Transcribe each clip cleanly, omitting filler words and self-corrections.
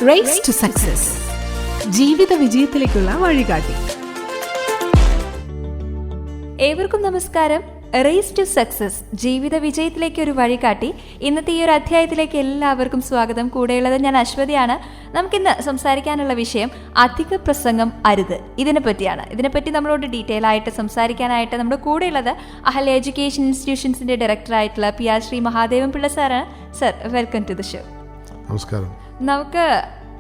Raise to success, ജീവിത വിജയത്തിലേക്കുള്ള വഴികാട്ടി. ഏവർക്കും നമസ്കാരം. റേസ് ടു സക്സസ്, ജീവിത വിജയത്തിലേക്ക് ഒരു വഴികാട്ടി. ഇന്നത്തെ ഈ ഒരു അധ്യായത്തിലേക്ക് എല്ലാവർക്കും സ്വാഗതം. കൂടെയുള്ളത് ഞാൻ അശ്വതിയാണ്. നമുക്കിന്ന് സംസാരിക്കാനുള്ള വിഷയം അധിക പ്രസംഗം അരുത്. ഇതിനെപ്പറ്റി നമ്മളോട് ഡീറ്റെയിൽ ആയിട്ട് സംസാരിക്കാനായിട്ട് നമ്മുടെ കൂടെയുള്ളത് അഹല്യ എഡ്യൂക്കേഷൻ ഇൻസ്റ്റിറ്റ്യൂഷൻസിന്റെ ഡയറക്ടറായിട്ടുള്ള PR ശ്രീ മഹാദേവൻ പിള്ള സാറാണ്. Sir, welcome to the show. നമസ്കാരം. നമുക്ക്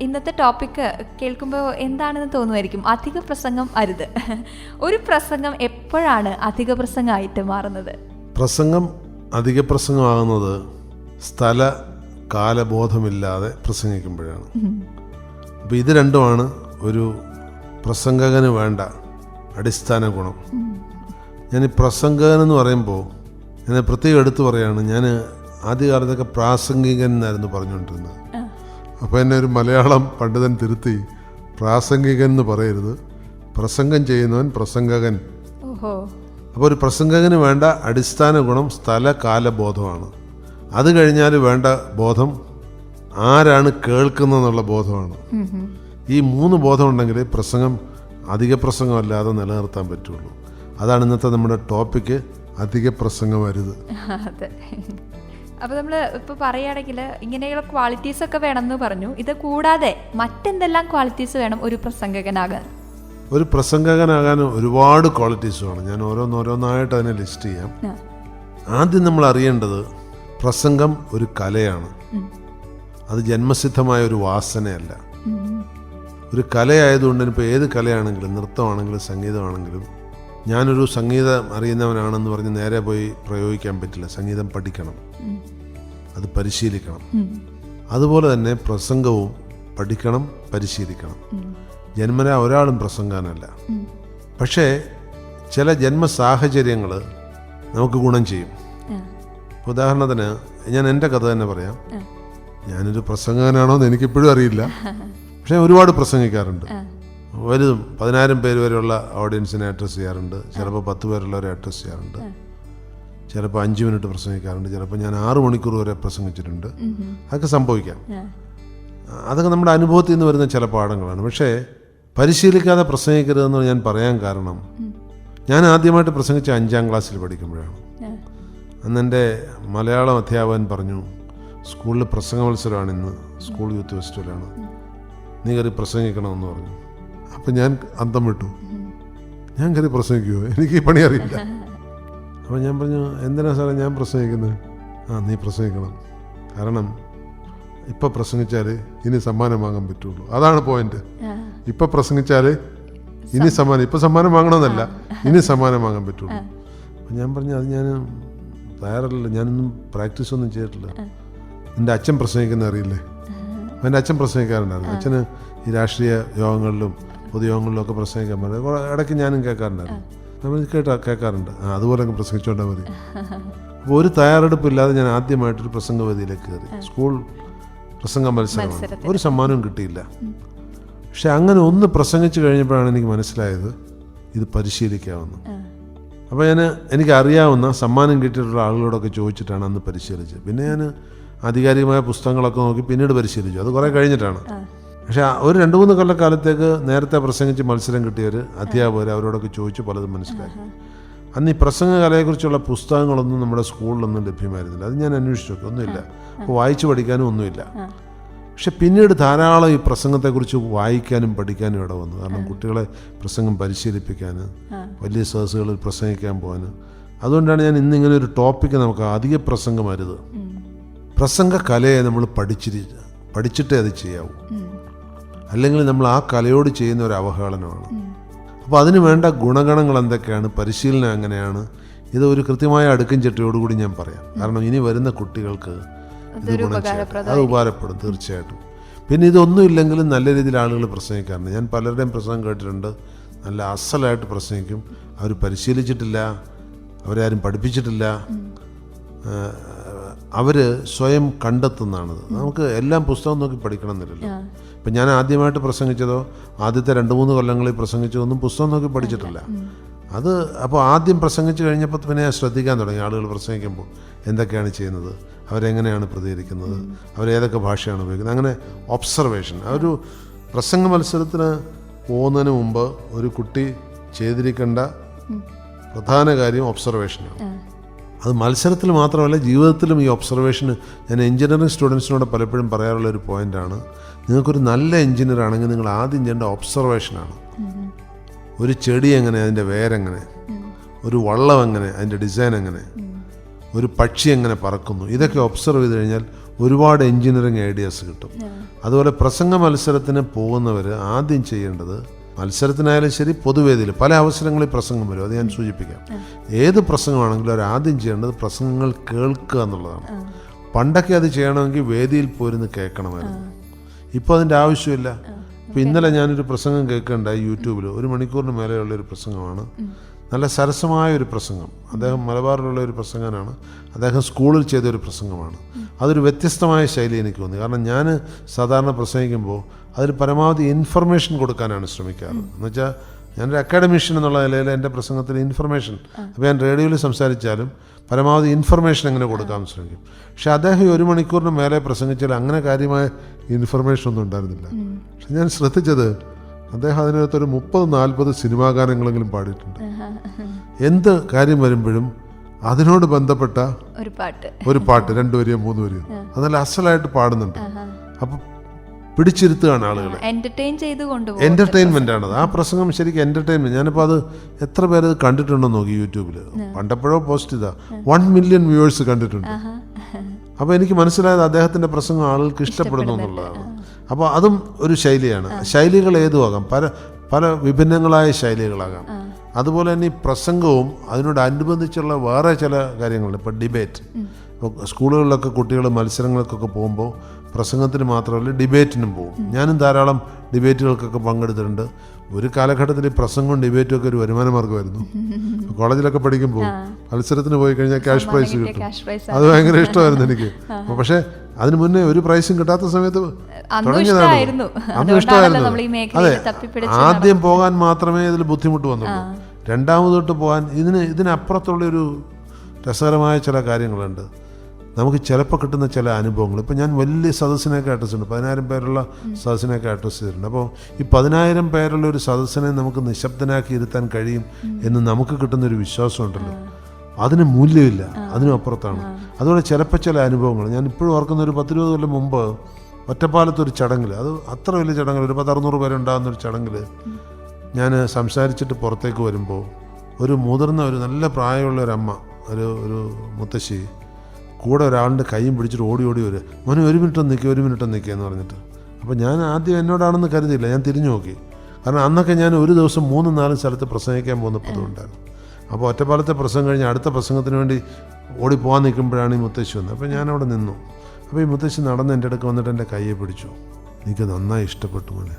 ഇന്നത്തെ ടോപ്പിക്ക് കേൾക്കുമ്പോൾ എന്താണെന്ന് തോന്നുമായിരിക്കും, അധിക പ്രസംഗം അരുത്. ഒരു പ്രസംഗം എപ്പോഴാണ് അധിക പ്രസംഗമായിട്ട് മാറുന്നത്? പ്രസംഗം അധിക പ്രസംഗമാകുന്നത് സ്ഥല കാലബോധമില്ലാതെ പ്രസംഗിക്കുമ്പോഴാണ്. അപ്പോൾ ഇത് രണ്ടുമാണ് ഒരു പ്രസംഗകന് വേണ്ട അടിസ്ഥാന ഗുണം. ഞാൻ ഈ പ്രസംഗകൻ എന്ന് പറയുമ്പോൾ ഞാൻ പ്രത്യേകം എടുത്തു പറയുകയാണ്, ഞാൻ ആദ്യകാലത്തൊക്കെ പ്രാസംഗികൻ എന്നായിരുന്നു പറഞ്ഞുകൊണ്ടിരുന്നത്. അപ്പോൾ എന്നെ ഒരു മലയാളം പണ്ഡിതൻ തിരുത്തി, പ്രാസംഗികൻ എന്ന് പറയരുത്, പ്രസംഗം ചെയ്യുന്നവൻ പ്രസംഗകൻ. അപ്പോൾ ഒരു പ്രസംഗകന് വേണ്ട അടിസ്ഥാന ഗുണം സ്ഥല കാലബോധമാണ്. അത് കഴിഞ്ഞാൽ വേണ്ട ബോധം ആരാണ് കേൾക്കുന്നതെന്നുള്ള ബോധമാണ്. ഈ 3 ബോധം ഉണ്ടെങ്കിൽ പ്രസംഗം അധിക പ്രസംഗമല്ലാതെ നിലനിർത്താൻ പറ്റുള്ളൂ. അതാണ് ഇന്നത്തെ നമ്മുടെ ടോപ്പിക്ക്, അധിക പ്രസംഗം അരുത്. അപ്പോൾ നമ്മൾ ഇപ്പോൾ പറയുകയാണെങ്കിൽ ഇങ്ങനെയുള്ള ക്വാളിറ്റീസ് ഒക്കെ വേണമെന്ന് പറഞ്ഞു. ഇത് കൂടാതെ മറ്റെന്തെല്ലാം ക്വാളിറ്റീസ് വേണം ഒരു പ്രസംഗകനാകാൻ? ഒരു പ്രസംഗകനാകാൻ ഒരുപാട് ക്വാളിറ്റീസ് വേണം. ഞാൻ ഓരോന്നായിട്ട് അതിനെ ലിസ്റ്റ് ചെയ്യാം. ആദ്യം നമ്മൾ അറിയേണ്ടത്, പ്രസംഗം ഒരു കലയാണ്. അത് ജന്മസിദ്ധമായ ഒരു വാസനയല്ല. ഒരു കലയായതുകൊണ്ട് ഇപ്പോൾ ഏത് കലയാണെങ്കിലും, നൃത്തമാണെങ്കിലും സംഗീതമാണെങ്കിലും, ഞാനൊരു സംഗീതം അറിയുന്നവനാണെന്ന് പറഞ്ഞ് നേരെ പോയി പ്രയോഗിക്കാൻ പറ്റില്ല. സംഗീതം പഠിക്കണം, അത് പരിശീലിക്കണം. അതുപോലെ തന്നെ പ്രസംഗവും പഠിക്കണം, പരിശീലിക്കണം. ജന്മനാ ഒരാളും പ്രസംഗാനല്ല. പക്ഷേ ചില ജന്മ സാഹചര്യങ്ങൾ നമുക്ക് ഗുണം ചെയ്യും. ഉദാഹരണത്തിന് ഞാൻ എൻ്റെ കഥ തന്നെ പറയാം. ഞാനൊരു പ്രസംഗകനാണോ എന്ന് എനിക്കിപ്പോഴും അറിയില്ല. പക്ഷേ ഒരുപാട് പ്രസംഗിക്കാറുണ്ട്. വലുതും 10,000 പേര് വരെയുള്ള ഓഡിയൻസിനെ അഡ്രസ്സ് ചെയ്യാറുണ്ട്. ചിലപ്പോൾ 10 പേരുള്ളവരെ അഡ്രസ്സ് ചെയ്യാറുണ്ട്. ചിലപ്പോൾ 5 മിനിറ്റ് പ്രസംഗിക്കാറുണ്ട്. ചിലപ്പോൾ ഞാൻ 6 മണിക്കൂർ വരെ പ്രസംഗിച്ചിട്ടുണ്ട്. അതൊക്കെ സംഭവിക്കാം. അതൊക്കെ നമ്മുടെ അനുഭവത്തിൽ നിന്ന് വരുന്ന ചില പാഠങ്ങളാണ്. പക്ഷേ പരിശീലിക്കാതെ പ്രസംഗിക്കരുതെന്ന് ഞാൻ പറയാൻ കാരണം, ഞാൻ ആദ്യമായിട്ട് പ്രസംഗിച്ച 5ാം ക്ലാസ്സിൽ പഠിക്കുമ്പോഴാണ്. അന്ന് എൻ്റെ മലയാളം അധ്യാപകൻ പറഞ്ഞു, സ്കൂളിൽ പ്രസംഗ മത്സരമാണ് ഇന്ന്, സ്കൂൾ യൂത്ത് ഫെസ്റ്റിവലാണ്, നീ കയറി പ്രസംഗിക്കണമെന്ന് പറഞ്ഞു. അപ്പം ഞാൻ അന്തം വിട്ടു. ഞാൻ കയറി പ്രസംഗിക്കുമോ? എനിക്ക് ഈ പണി അറിയില്ല. അപ്പോൾ ഞാൻ പറഞ്ഞു, എന്തിനാ സാറേ ഞാൻ പ്രസംഗിക്കുന്നത്? നീ പ്രസംഗിക്കണം, കാരണം ഇപ്പം പ്രസംഗിച്ചാൽ ഇനി സമ്മാനം വാങ്ങാൻ പറ്റുള്ളൂ. അതാണ് പോയിന്റ്. ഇപ്പം പ്രസംഗിച്ചാൽ ഇനി സമ്മാനം, ഇപ്പം സമ്മാനം വാങ്ങണമെന്നല്ല, ഇനി സമ്മാനം വാങ്ങാൻ പറ്റുള്ളൂ. അപ്പം ഞാൻ പറഞ്ഞു, അത് ഞാൻ തയ്യാറല്ല, ഞാനൊന്നും പ്രാക്ടീസ് ഒന്നും ചെയ്തിട്ടില്ല. എൻ്റെ അച്ഛൻ പ്രസംഗിക്കുന്ന അറിയില്ലേ? എൻ്റെ അച്ഛൻ പ്രസംഗിക്കാറുണ്ടായിരുന്നു. അച്ഛന് ഈ രാഷ്ട്രീയ യോഗങ്ങളിലും പൊതുയോഗങ്ങളിലൊക്കെ പ്രസംഗിക്കാൻ പറഞ്ഞു. ഇടയ്ക്ക് ഞാനും കേൾക്കാറുണ്ടായിരുന്നു. നമ്മൾ കേൾക്കാറുണ്ട്. അതുപോലെ പ്രസംഗിച്ചോണ്ടാൽ മതി. അപ്പോൾ ഒരു തയ്യാറെടുപ്പില്ലാതെ ഞാൻ ആദ്യമായിട്ടൊരു പ്രസംഗവേദിയിലേക്ക് കയറി. സ്കൂൾ പ്രസംഗ മത്സരമാണ്. ഒരു സമ്മാനവും കിട്ടിയില്ല. പക്ഷെ അങ്ങനെ ഒന്ന് പ്രസംഗിച്ച് കഴിഞ്ഞപ്പോഴാണ് എനിക്ക് മനസ്സിലായത്, ഇത് പരിശീലിക്കാവുന്ന. അപ്പോൾ എനിക്ക് അറിയാവുന്ന സമ്മാനം കിട്ടിയിട്ടുള്ള ആളുകളോടൊക്കെ ചോദിച്ചിട്ടാണ് അന്ന് പരിശീലിച്ചത്. പിന്നെ ഞാൻ ആധികാരികമായ പുസ്തകങ്ങളൊക്കെ നോക്കി പിന്നീട് പരിശീലിച്ചു. അത് കുറേ കഴിഞ്ഞിട്ടാണ്. പക്ഷേ ഒരു 2-3 കൊല്ലക്കാലത്തേക്ക് നേരത്തെ പ്രസംഗിച്ച് മത്സരം കിട്ടിയവർ, അധ്യാപകർ, അവരോടൊക്കെ ചോദിച്ച് പലതും മനസ്സിലാക്കി. അന്ന് ഈ പ്രസംഗ കലയെക്കുറിച്ചുള്ള പുസ്തകങ്ങളൊന്നും നമ്മുടെ സ്കൂളിലൊന്നും ലഭ്യമായിരുന്നില്ല. അത് ഞാൻ അന്വേഷിച്ചു നോക്കി, ഒന്നുമില്ല. അപ്പോൾ വായിച്ച് പഠിക്കാനും ഒന്നുമില്ല. പക്ഷെ പിന്നീട് ധാരാളം ഈ പ്രസംഗത്തെക്കുറിച്ച് വായിക്കാനും പഠിക്കാനും ഇട വന്നു. കാരണം കുട്ടികളെ പ്രസംഗം പരിശീലിപ്പിക്കാൻ, വലിയ സദസ്സുകളിൽ പ്രസംഗിക്കാൻ പോകാൻ. അതുകൊണ്ടാണ് ഞാൻ ഇന്നിങ്ങനെ ഒരു ടോപ്പിക്ക്, നമുക്ക് അധിക പ്രസംഗം അരുത്. പ്രസംഗ കലയെ നമ്മൾ പഠിച്ചിട്ടേ അത് ചെയ്യാവൂ. അല്ലെങ്കിൽ നമ്മൾ ആ കലയോട് ചെയ്യുന്ന ഒരു അവഹേളനമാണ്. അപ്പോൾ അതിന് വേണ്ട ഗുണഗണങ്ങൾ എന്തൊക്കെയാണ്, പരിശീലനം എങ്ങനെയാണ്, ഇത് ഒരു കൃത്യമായ അടുക്കും ചിട്ടയോടുകൂടി ഞാൻ പറയാം. കാരണം ഇനി വരുന്ന കുട്ടികൾക്ക് ഇത് അത് ഉപകാരപ്പെടും തീർച്ചയായിട്ടും. പിന്നെ ഇതൊന്നും ഇല്ലെങ്കിലും നല്ല രീതിയിൽ ആളുകൾ പ്രസംഗിക്കാറുണ്ട്. ഞാൻ പലരുടെയും പ്രസംഗം കേട്ടിട്ടുണ്ട്. നല്ല അസലായിട്ട് പ്രസംഗിക്കും. അവർ പരിശീലിച്ചിട്ടില്ല, അവരാരും പഠിപ്പിച്ചിട്ടില്ല, അവർ സ്വയം കണ്ടെത്തുന്നതാണത്. നമുക്ക് എല്ലാം പുസ്തകം നോക്കി പഠിക്കണം എന്നില്ലല്ലോ. ഇപ്പം ഞാൻ ആദ്യമായിട്ട് പ്രസംഗിച്ചതോ ആദ്യത്തെ 2-3 കൊല്ലങ്ങളിൽ പ്രസംഗിച്ചതൊന്നും പുസ്തകം നോക്കി പഠിച്ചിട്ടില്ല. അത് അപ്പോൾ ആദ്യം പ്രസംഗിച്ച് കഴിഞ്ഞപ്പോൾ പിന്നെ ശ്രദ്ധിക്കാൻ തുടങ്ങി, ആളുകൾ പ്രസംഗിക്കുമ്പോൾ എന്തൊക്കെയാണ് ചെയ്യുന്നത്, അവരെങ്ങനെയാണ് പ്രതികരിക്കുന്നത്, അവരേതൊക്കെ ഭാഷയാണ് ഉപയോഗിക്കുന്നത്, അങ്ങനെ ഒബ്സർവേഷൻ. ഒരു പ്രസംഗ മത്സരത്തിന് പോകുന്നതിന് മുമ്പ് ഒരു കുട്ടി ചെയ്തിരിക്കേണ്ട പ്രധാന കാര്യം ഒബ്സർവേഷനാണ്. അത് മത്സരത്തിൽ മാത്രമല്ല, ജീവിതത്തിലും ഈ ഒബ്സർവേഷന് ഞാൻ എഞ്ചിനീയറിംഗ് സ്റ്റുഡൻസിനോട് പലപ്പോഴും പറയാറുള്ള ഒരു പോയിൻ്റാണ്, നിങ്ങൾക്കൊരു നല്ല എഞ്ചിനീയർ ആണെങ്കിൽ നിങ്ങൾ ആദ്യം ചെയ്യേണ്ട ഒബ്സർവേഷനാണ്. ഒരു ചെടി എങ്ങനെ, അതിൻ്റെ വേരെങ്ങനെ, ഒരു വള്ളം എങ്ങനെ, അതിൻ്റെ ഡിസൈൻ എങ്ങനെ, ഒരു പക്ഷി എങ്ങനെ പറക്കുന്നു, ഇതൊക്കെ ഒബ്സർവ് ചെയ്ത് കഴിഞ്ഞാൽ ഒരുപാട് എഞ്ചിനീയറിംഗ് ഐഡിയാസ് കിട്ടും. അതുപോലെ പ്രസംഗ മത്സരത്തിന് പോകുന്നവർ ആദ്യം ചെയ്യേണ്ടത്, മത്സരത്തിനായാലും ശരി പൊതുവേദിയിൽ പല അവസരങ്ങളിൽ പ്രസംഗം വരും, അത് ഞാൻ സൂചിപ്പിക്കാം. ഏത് പ്രസംഗമാണെങ്കിലും അവർ ആദ്യം ചെയ്യേണ്ടത് പ്രസംഗങ്ങൾ കേൾക്കുക എന്നുള്ളതാണ്. പണ്ടൊക്കെ അത് ചെയ്യണമെങ്കിൽ വേദിയിൽ പോയിരുന്ന് കേൾക്കണമായിരുന്നു. ഇപ്പോൾ അതിൻ്റെ ആവശ്യമില്ല. ഇപ്പോൾ ഇന്നലെ ഞാനൊരു പ്രസംഗം കേൾക്കുകയുണ്ടായി യൂട്യൂബിൽ. 1 മണിക്കൂറിന് മേലെയുള്ളൊരു പ്രസംഗമാണ്. നല്ല സരസമായ ഒരു പ്രസംഗം. അദ്ദേഹം മലബാറിലുള്ള ഒരു പ്രസംഗനാണ്. അദ്ദേഹം സ്കൂളിൽ ചെയ്തൊരു പ്രസംഗമാണ്. അതൊരു വ്യത്യസ്തമായ ശൈലി എനിക്ക് തോന്നി. കാരണം ഞാൻ സാധാരണ പ്രസംഗിക്കുമ്പോൾ അതിൽ പരമാവധി ഇൻഫർമേഷൻ കൊടുക്കാനാണ് ശ്രമിക്കാറ്. എന്നുവെച്ചാൽ ഞാനൊരു അക്കാഡമിഷ്യൻ എന്നുള്ള നിലയിൽ എൻ്റെ പ്രസംഗത്തിൽ ഇൻഫർമേഷൻ, അപ്പോൾ ഞാൻ റേഡിയോയിൽ സംസാരിച്ചാലും പരമാവധി ഇൻഫർമേഷൻ എങ്ങനെ കൊടുക്കാമെന്ന് ശ്രമിക്കും. പക്ഷെ അദ്ദേഹം 1 മണിക്കൂറിന് മേലെ പ്രസംഗിച്ചാൽ അങ്ങനെ കാര്യമായ ഇൻഫർമേഷൻ ഒന്നും ഉണ്ടായിരുന്നില്ല. പക്ഷെ ഞാൻ ശ്രദ്ധിച്ചത് അദ്ദേഹം അതിനകത്തൊരു 30-40 സിനിമാ ഗാനങ്ങളെങ്കിലും പാടിയിട്ടുണ്ട്. എന്ത് കാര്യം വരുമ്പോഴും അതിനോട് ബന്ധപ്പെട്ട ഒരു പാട്ട് 2 വരിയോ 3 വരിയോ അതല്ല അസലായിട്ട് പാടുന്നുണ്ട്. അപ്പം പിടിച്ചിരുത്തുകയാണ് ആളുകളെ. എന്റർടൈൻമെന്റ് ആണത്. ആ പ്രസംഗം ശരിക്കും എന്റർടൈൻമെന്റ്. ഞാനിപ്പോൾ അത് എത്ര പേര് കണ്ടിട്ടുണ്ടോ നോക്കി യൂട്യൂബിൽ. പണ്ടപ്പോഴോ പോസ്റ്റ് ചെയ്താ 1 മില്യൺ വ്യൂവേഴ്സ് കണ്ടിട്ടുണ്ട്. അപ്പോൾ എനിക്ക് മനസ്സിലായത് അദ്ദേഹത്തിന്റെ പ്രസംഗം ആളുകൾക്ക് ഇഷ്ടപ്പെടുന്നു എന്നുള്ളതാണ്. അപ്പോൾ അതും ഒരു ശൈലിയാണ്. ശൈലികൾ ഏതുമാകാം, പല വിഭിന്നങ്ങളായ ശൈലികളാകാം. അതുപോലെ തന്നെ ഈ പ്രസംഗവും അതിനോടനുബന്ധിച്ചുള്ള വേറെ ചില കാര്യങ്ങളുണ്ട്. ഇപ്പോൾ ഡിബേറ്റ്, സ്കൂളുകളിലൊക്കെ കുട്ടികൾ മത്സരങ്ങൾക്കൊക്കെ പോകുമ്പോൾ പ്രസംഗത്തിന് മാത്രമല്ല ഡിബേറ്റിനും പോകും. ഞാനും ധാരാളം ഡിബേറ്റുകൾക്കൊക്കെ പങ്കെടുത്തിട്ടുണ്ട്. ഒരു കാലഘട്ടത്തിൽ ഈ പ്രസംഗവും ഡിബേറ്റും ഒക്കെ ഒരു വരുമാന മാർഗ്ഗമായിരുന്നു. കോളേജിലൊക്കെ പഠിക്കുമ്പോൾ മത്സരത്തിന് പോയി കഴിഞ്ഞാൽ ക്യാഷ് പ്രൈസ് കിട്ടും. അത് ഭയങ്കര ഇഷ്ടമായിരുന്നു എനിക്ക്. പക്ഷേ അതിന് മുന്നേ ഒരു പ്രൈസും കിട്ടാത്ത സമയത്ത് തുടങ്ങിയതാണ്. അന്ന് ഇഷ്ടമായിരുന്നു. അതെ, ആദ്യം പോകാൻ മാത്രമേ ഇതിൽ ബുദ്ധിമുട്ട് വന്നുള്ളൂ. രണ്ടാമതൊട്ട് പോകാൻ ഇതിനപ്പുറത്തുള്ളൊരു രസകരമായ ചില കാര്യങ്ങളുണ്ട്. നമുക്ക് ചിലപ്പോൾ കിട്ടുന്ന ചില അനുഭവങ്ങൾ. ഇപ്പോൾ ഞാൻ വലിയ സദസ്സിനെയൊക്കെ അഡ്രസ് ചെയ്തിട്ടുണ്ട്. 10,000 പേരുള്ള സദസ്സിനെയൊക്കെ അഡ്രസ് ചെയ്തിട്ടുണ്ട്. അപ്പോൾ ഈ 10,000 പേരുള്ള ഒരു സദസ്സിനെ നമുക്ക് നിശബ്ദനാക്കി ഇരുത്താൻ കഴിയും എന്ന് നമുക്ക് കിട്ടുന്നൊരു വിശ്വാസമുണ്ടല്ലോ, അതിന് മൂല്യമില്ല, അതിനും അപ്പുറത്താണ്. അതുപോലെ ചില അനുഭവങ്ങൾ ഞാൻ ഇപ്പോഴും ഓർക്കുന്ന, ഒരു 10-20 കൊല്ലം മുമ്പ് ഒറ്റപ്പാലത്തൊരു ചടങ്ങിൽ, അത് അത്ര വലിയ ചടങ്ങിൽ, ഒരു 500-600 പേരുണ്ടാകുന്നൊരു ചടങ്ങിൽ ഞാൻ സംസാരിച്ചിട്ട് പുറത്തേക്ക് വരുമ്പോൾ ഒരു മുതിർന്ന, ഒരു നല്ല പ്രായമുള്ള ഒരമ്മ, ഒരു മുത്തശ്ശി കൂടെ ഒരാളുടെ കൈയും പിടിച്ചിട്ട് ഓടി വരിക, മോനെ 1 മിനിറ്റ് നിൽക്കുക എന്ന് പറഞ്ഞിട്ട്. അപ്പോൾ ഞാൻ ആദ്യം എന്നോടാണെന്ന് കരുതിയില്ല, ഞാൻ തിരിഞ്ഞു നോക്കി. കാരണം അന്നൊക്കെ ഞാൻ ഒരു ദിവസം 3-4 സ്ഥലത്ത് പ്രസംഗിക്കാൻ പോകുന്ന പതിവുണ്ടായിരുന്നു. അപ്പോൾ ഒറ്റപ്പാലത്തെ പ്രസംഗം കഴിഞ്ഞ് അടുത്ത പ്രസംഗത്തിന് വേണ്ടി ഓടിപ്പോകാൻ നിൽക്കുമ്പോഴാണ് ഈ മുത്തശ്ശി വന്നത്. അപ്പോൾ ഞാനവിടെ നിന്നു. അപ്പോൾ ഈ മുത്തശ്ശി നടന്ന് എൻ്റെ അടുക്ക് വന്നിട്ട് എൻ്റെ കയ്യെ പിടിച്ചു. എനിക്ക് നന്നായി ഇഷ്ടപ്പെട്ടു മോനെ.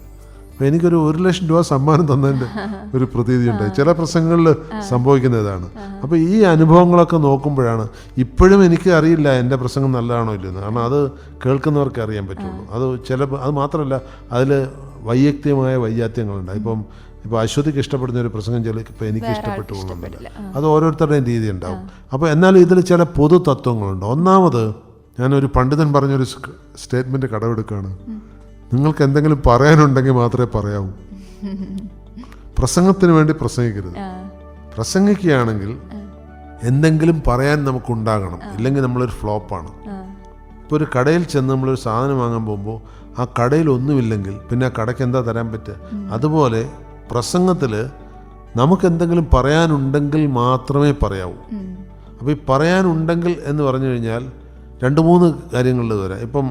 അപ്പോൾ എനിക്കൊരു 1,00,000 രൂപ സമ്മാനം തന്നതിൻ്റെ ഒരു പ്രതീതി ഉണ്ടായി. ചില പ്രസംഗങ്ങളിൽ സംഭവിക്കുന്ന ഇതാണ്. അപ്പോൾ ഈ അനുഭവങ്ങളൊക്കെ നോക്കുമ്പോഴാണ്, ഇപ്പോഴും എനിക്ക് അറിയില്ല എൻ്റെ പ്രസംഗം നല്ലതാണോ ഇല്ലെന്ന്. കാരണം അത് കേൾക്കുന്നവർക്ക് അറിയാൻ പറ്റുള്ളൂ. അത് മാത്രമല്ല, അതിൽ വൈയക്തികമായ വൈജാത്യങ്ങളുണ്ട്. ഇപ്പോൾ അശ്വതിക്ക് ഇഷ്ടപ്പെടുന്ന ഒരു പ്രസംഗം ചിലപ്പോൾ എനിക്ക് ഇഷ്ടപ്പെട്ടു പോകുന്നില്ല. അത് ഓരോരുത്തരുടെയും രീതി ഉണ്ടാവും. അപ്പോൾ എന്നാലും ഇതിൽ ചില പൊതു തത്വങ്ങളുണ്ട്. ഒന്നാമത്, ഞാനൊരു പണ്ഡിതൻ പറഞ്ഞൊരു സ്റ്റേറ്റ്മെൻറ്റ് കടമെടുക്കുകയാണ്. നിങ്ങൾക്ക് എന്തെങ്കിലും പറയാനുണ്ടെങ്കിൽ മാത്രമേ പറയാവൂ. പ്രസംഗത്തിന് വേണ്ടി പ്രസംഗിക്കരുത്. പ്രസംഗിക്കുകയാണെങ്കിൽ എന്തെങ്കിലും പറയാൻ നമുക്കുണ്ടാകണം, ഇല്ലെങ്കിൽ നമ്മളൊരു ഫ്ലോപ്പാണ്. ഇപ്പോൾ ഒരു കടയിൽ ചെന്ന് നമ്മളൊരു സാധനം വാങ്ങാൻ പോകുമ്പോൾ ആ കടയിൽ ഒന്നുമില്ലെങ്കിൽ പിന്നെ ആ കടയ്ക്ക് എന്താ തരാൻ പറ്റുക? അതുപോലെ പ്രസംഗത്തിൽ നമുക്കെന്തെങ്കിലും പറയാനുണ്ടെങ്കിൽ മാത്രമേ പറയാവൂ. അപ്പോൾ ഈ പറയാനുണ്ടെങ്കിൽ എന്ന് പറഞ്ഞു കഴിഞ്ഞാൽ 2-3 കാര്യങ്ങളിൽ വരാം. ഇപ്പം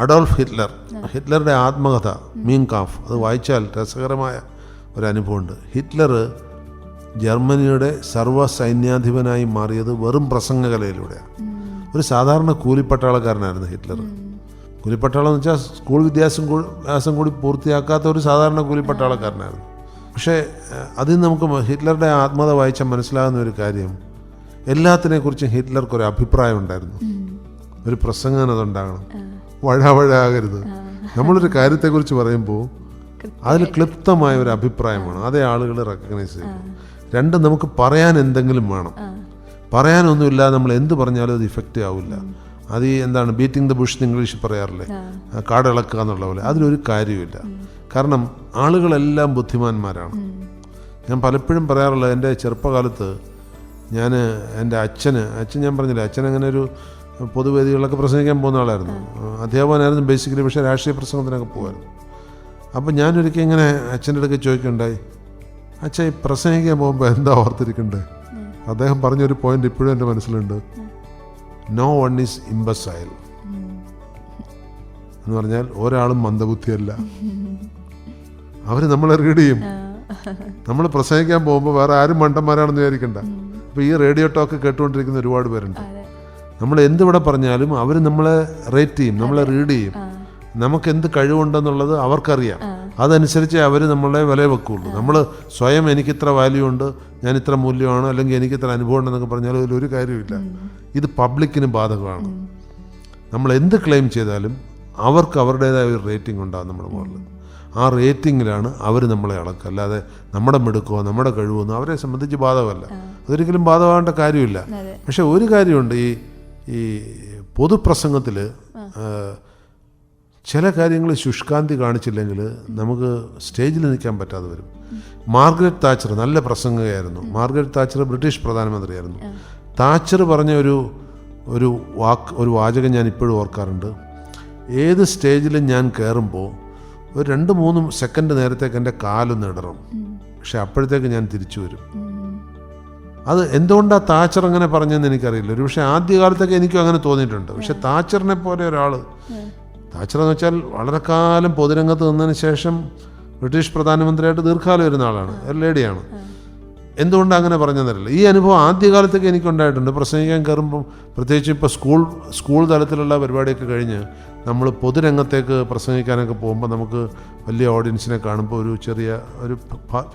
അഡോൾഫ് ഹിറ്റ്ലറുടെ ആത്മകഥ മീൻ കാംഫ്, അത് വായിച്ചാൽ രസകരമായ ഒരു അനുഭവമുണ്ട്. ഹിറ്റ്ലർ ജർമ്മനിയുടെ സർവ്വ സൈന്യാധിപനായി മാറിയത് വെറും പ്രസംഗകലയിലൂടെയാണ്. ഒരു സാധാരണ കൂലിപ്പട്ടാളക്കാരനായിരുന്നു ഹിറ്റ്ലർ. കൂലിപ്പട്ടാളം എന്ന് വെച്ചാൽ സ്കൂൾ വിദ്യാഭ്യാസം കൂടി പൂർത്തിയാക്കാത്ത ഒരു സാധാരണ കൂലിപ്പട്ടാളക്കാരനായിരുന്നു. പക്ഷേ അതിൽ നമുക്ക് ഹിറ്റ്ലറുടെ ആത്മകഥ വായിച്ചാൽ മനസ്സിലാകുന്ന ഒരു കാര്യം, എല്ലാത്തിനെക്കുറിച്ചും ഹിറ്റ്ലർക്കൊരു അഭിപ്രായം ഉണ്ടായിരുന്നു. ഒരു പ്രസംഗം അതുണ്ടാകണം, വഴാവഴാകരുത്. നമ്മളൊരു കാര്യത്തെക്കുറിച്ച് പറയുമ്പോൾ അതിൽ ക്ലിപ്തമായ ഒരു അഭിപ്രായമാണ്, അതേ ആളുകൾ റെക്കഗ്നൈസ് ചെയ്യും. 2, നമുക്ക് പറയാൻ എന്തെങ്കിലും വേണം. പറയാനൊന്നുമില്ല, നമ്മൾ എന്ത് പറഞ്ഞാലും അത് ഇഫക്റ്റ് ആവില്ല. അത് ഈ എന്താണ് ബീറ്റിംഗ് ദ ബുഷ് എന്ന് ഇംഗ്ലീഷിൽ പറയാറില്ലേ, കാടിളക്കുക എന്നുള്ള പോലെ. അതിലൊരു കാര്യമില്ല. കാരണം ആളുകളെല്ലാം ബുദ്ധിമാന്മാരാണ്. ഞാൻ പലപ്പോഴും പറയാറുള്ളത്, എൻ്റെ ചെറുപ്പകാലത്ത് ഞാൻ എൻ്റെ അച്ഛൻ ഞാൻ പറഞ്ഞില്ല, അച്ഛൻ അങ്ങനെ ഒരു പൊതുവേദികളിലൊക്കെ പ്രസംഗിക്കാൻ പോകുന്ന ആളായിരുന്നു. അധ്യാപകനായിരുന്നു ബേസിക്കലി, പക്ഷേ രാഷ്ട്രീയ പ്രസംഗത്തിനൊക്കെ പോകുമായിരുന്നു. അപ്പം ഞാനൊരിക്കൽ ഇങ്ങനെ അച്ഛൻ്റെ അടുത്ത് ചോദിക്കുകയുണ്ടായി, അച്ഛൻ ഈ പ്രസംഗിക്കാൻ പോകുമ്പോൾ എന്താ ഓർത്തിരിക്കണ്ടേ? അദ്ദേഹം പറഞ്ഞൊരു പോയിന്റ് ഇപ്പോഴും എൻ്റെ മനസ്സിലുണ്ട്. നോ വൺ ഈസ് ഇംബസൈൽ എന്ന് പറഞ്ഞാൽ ഒരാളും മന്ദബുദ്ധിയല്ല. അവർ നമ്മളെ റീഡ് ചെയ്യും. നമ്മൾ പ്രസംഗിക്കാൻ പോകുമ്പോൾ വേറെ ആരും മണ്ടന്മാരാണെന്ന് വിചാരിക്കണ്ട. അപ്പോൾ ഈ റേഡിയോ ടോക്ക് കേട്ടുകൊണ്ടിരിക്കുന്ന ഒരുപാട് പേരുണ്ട്. നമ്മൾ എന്തിവിടെ പറഞ്ഞാലും അവർ നമ്മളെ റേറ്റ് ചെയ്യും, നമ്മളെ റീഡ് ചെയ്യും. നമുക്ക് എന്ത് കഴിവുണ്ടെന്നുള്ളത് അവർക്കറിയാം. അതനുസരിച്ച് അവർ നമ്മളെ വില വെക്കുകയുള്ളൂ. നമ്മൾ സ്വയം എനിക്കിത്ര വാല്യൂ ഉണ്ട്, ഞാൻ ഇത്ര മൂല്യമാണ്, അല്ലെങ്കിൽ എനിക്കിത്ര അനുഭവം ഉണ്ടെന്നൊക്കെ പറഞ്ഞാൽ അതിലൊരു കാര്യമില്ല. ഇത് പബ്ലിക്കിന് ബാധകമാണ്. നമ്മൾ എന്ത് ക്ലെയിം ചെയ്താലും അവർക്ക് അവരുടേതായ ഒരു റേറ്റിംഗ് ഉണ്ടാകും നമ്മുടെ മുകളിൽ. ആ റേറ്റിങ്ങിലാണ് അവർ നമ്മളെ അളക്കുക. അല്ലാതെ നമ്മുടെ മിടുക്കോ നമ്മുടെ കഴിവോ ഒന്നും അവരെ സംബന്ധിച്ച് ബാധകമല്ല. അതൊരിക്കലും ബാധകമാകേണ്ട കാര്യമില്ല. പക്ഷെ ഒരു കാര്യമുണ്ട്, ഈ പൊതുപ്രസംഗത്തിൽ ചില കാര്യങ്ങൾ ശുഷ്കാന്തി കാണിച്ചില്ലെങ്കിൽ നമുക്ക് സ്റ്റേജിൽ നിൽക്കാൻ പറ്റാതെ വരും. മാർഗരറ്റ് താച്ചർ നല്ല പ്രസംഗകയായിരുന്നു. മാർഗരറ്റ് താച്ചർ ബ്രിട്ടീഷ് പ്രധാനമന്ത്രിയായിരുന്നു. താച്ചർ പറഞ്ഞ ഒരു വാചകം ഞാൻ ഇപ്പോഴും ഓർക്കാറുണ്ട്. ഏത് സ്റ്റേജിലും ഞാൻ കയറുമ്പോൾ ഒരു 2-3 സെക്കൻഡ് നേരത്തേക്ക് എൻ്റെ കാലൊന്ന് ഇടറും, പക്ഷെ അപ്പോഴത്തേക്ക് ഞാൻ തിരിച്ചു വരും. അത് എന്തുകൊണ്ടാണ് താച്ചർ അങ്ങനെ പറഞ്ഞതെന്ന് എനിക്കറിയില്ല. ഒരു പക്ഷേ ആദ്യകാലത്തൊക്കെ എനിക്കും അങ്ങനെ തോന്നിയിട്ടുണ്ട്. പക്ഷെ താച്ചറിനെ പോലെ ഒരാൾ, താച്ചർ എന്ന് വെച്ചാൽ വളരെ കാലം പൊതുരംഗത്ത് നിന്നതിന് ശേഷം ബ്രിട്ടീഷ് പ്രധാനമന്ത്രിയായിട്ട് ദീർഘകാലം വരുന്ന ആളാണ്, ഒരു ലേഡിയാണ്. എന്തുകൊണ്ടാണ് അങ്ങനെ പറഞ്ഞതെന്നറിയില്ല. ഈ അനുഭവം ആദ്യകാലത്തൊക്കെ എനിക്കുണ്ടായിട്ടുണ്ട്. പ്രസംഗിക്കാൻ കയറുമ്പം, പ്രത്യേകിച്ച് ഇപ്പോൾ സ്കൂൾ തലത്തിലുള്ള പരിപാടിയൊക്കെ കഴിഞ്ഞ് നമ്മൾ പൊതുരംഗത്തേക്ക് പ്രസംഗിക്കാനൊക്കെ പോകുമ്പോൾ നമുക്ക് വലിയ ഓഡിയൻസിനെ കാണുമ്പോൾ ഒരു ചെറിയ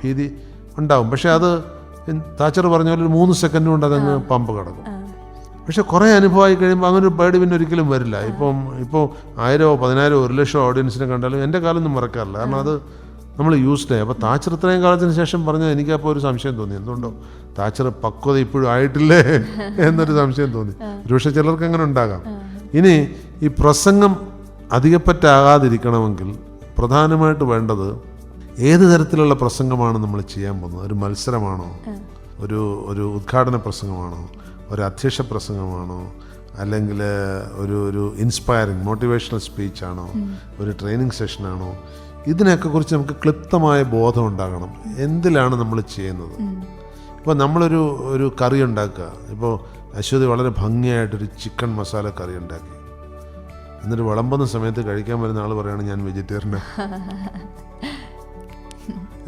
ഭീതി ഉണ്ടാവും. പക്ഷേ അത് താച്ചർ പറഞ്ഞ പോലെ ഒരു 3 സെക്കൻഡ് കൊണ്ട് അതങ്ങ് പമ്പ് കിടക്കും. പക്ഷെ കുറേ അനുഭവമായി കഴിയുമ്പോൾ അങ്ങനെ ഒരു പേടി പിന്നെ ഒരിക്കലും വരില്ല. ഇപ്പോൾ 1000, 10,000, 1,00,000 ഓഡിയൻസിനെ കണ്ടാലും എൻ്റെ കാലൊന്നും മറക്കാറില്ല. കാരണം അത് നമ്മൾ യൂസ്ഡ് ആയി. അപ്പോൾ താച്ചർ ഇത്രയും കാലത്തിന് ശേഷം പറഞ്ഞാൽ എനിക്കപ്പോൾ ഒരു സംശയം തോന്നി, എന്തുകൊണ്ടോ താച്ചർ പക്വത ഇപ്പോഴും ആയിട്ടില്ലേ എന്നൊരു സംശയം തോന്നി. ഒരുപക്ഷെ ചിലർക്ക് അങ്ങനെ ഉണ്ടാകാം. ഇനി ഈ പ്രസംഗം അധികപ്പറ്റാകാതിരിക്കണമെങ്കിൽ പ്രധാനമായിട്ട് വേണ്ടത് ഏത് തരത്തിലുള്ള പ്രസംഗമാണ് നമ്മൾ ചെയ്യാൻ പോകുന്നത്. ഒരു മത്സരമാണോ, ഒരു ഉദ്ഘാടന പ്രസംഗമാണോ, ഒരു അധ്യക്ഷ പ്രസംഗമാണോ, അല്ലെങ്കിൽ ഒരു ഇൻസ്പയറിങ് മോട്ടിവേഷണൽ സ്പീച്ചാണോ, ഒരു ട്രെയിനിങ് സെഷനാണോ? ഇതിനെയൊക്കെ കുറിച്ച് നമുക്ക് ക്ലിപ്തമായ ബോധം ഉണ്ടാകണം. എന്തിലാണ് നമ്മൾ ചെയ്യുന്നത്? ഇപ്പോൾ നമ്മളൊരു കറി ഉണ്ടാക്കുക. ഇപ്പോൾ അശ്വതി വളരെ ഭംഗിയായിട്ടൊരു ചിക്കൻ മസാല കറി ഉണ്ടാക്കി, എന്നിട്ട് വിളമ്പുന്ന സമയത്ത് കഴിക്കാൻ വരുന്ന ആൾ പറയുകയാണ് ഞാൻ വെജിറ്റേറിയനാണ്.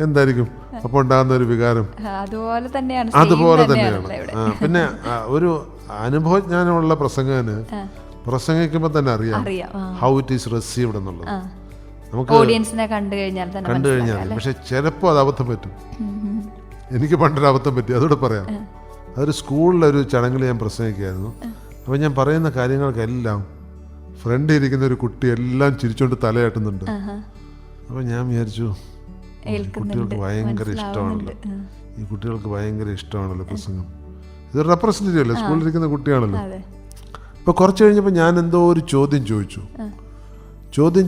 എന്തായിരിക്കും അപ്പോൾ ഉണ്ടാകുന്ന ഒരു വികാരം? അതുപോലെ തന്നെയാണ്. പിന്നെ ഒരു അനുഭവജ്ഞാനമുള്ള പ്രസംഗന് പ്രസംഗിക്കുമ്പോൾ തന്നെ അറിയാം ഹൗ ഇറ്റ് ഈസ് റിസീവ്ഡ് എന്നുള്ളത്. നമുക്ക് കണ്ടു കഴിഞ്ഞാൽ പക്ഷെ ചിലപ്പോൾ അത് അബദ്ധം പറ്റും. എനിക്ക് പണ്ടൊരു അബദ്ധം പറ്റി, അതോടെ പറയാം. അതൊരു സ്കൂളിലൊരു ചടങ്ങിൽ ഞാൻ പ്രസംഗിക്കുകയായിരുന്നു. അപ്പോൾ ഞാൻ പറയുന്ന കാര്യങ്ങൾക്കെല്ലാം ഫ്രണ്ട് ഇരിക്കുന്ന ഒരു കുട്ടി എല്ലാം ചിരിച്ചുകൊണ്ട് തലയാട്ടുന്നുണ്ട്. അപ്പോൾ ഞാൻ വിചാരിച്ചു കുട്ടികൾക്ക് ഭയങ്കര ഇഷ്ടമാണല്ലോ, ഈ കുട്ടികൾക്ക് ഭയങ്കര ഇഷ്ടമാണല്ലോ പ്രസംഗം. ഇതൊരു റെപ്രസെൻറ്റേറ്റീവ് അല്ലേ, സ്കൂളിലിരിക്കുന്ന കുട്ടിയാണല്ലോ. ഇപ്പോൾ കുറച്ച് കഴിഞ്ഞപ്പോൾ ഞാൻ എന്തോ ഒരു ചോദ്യം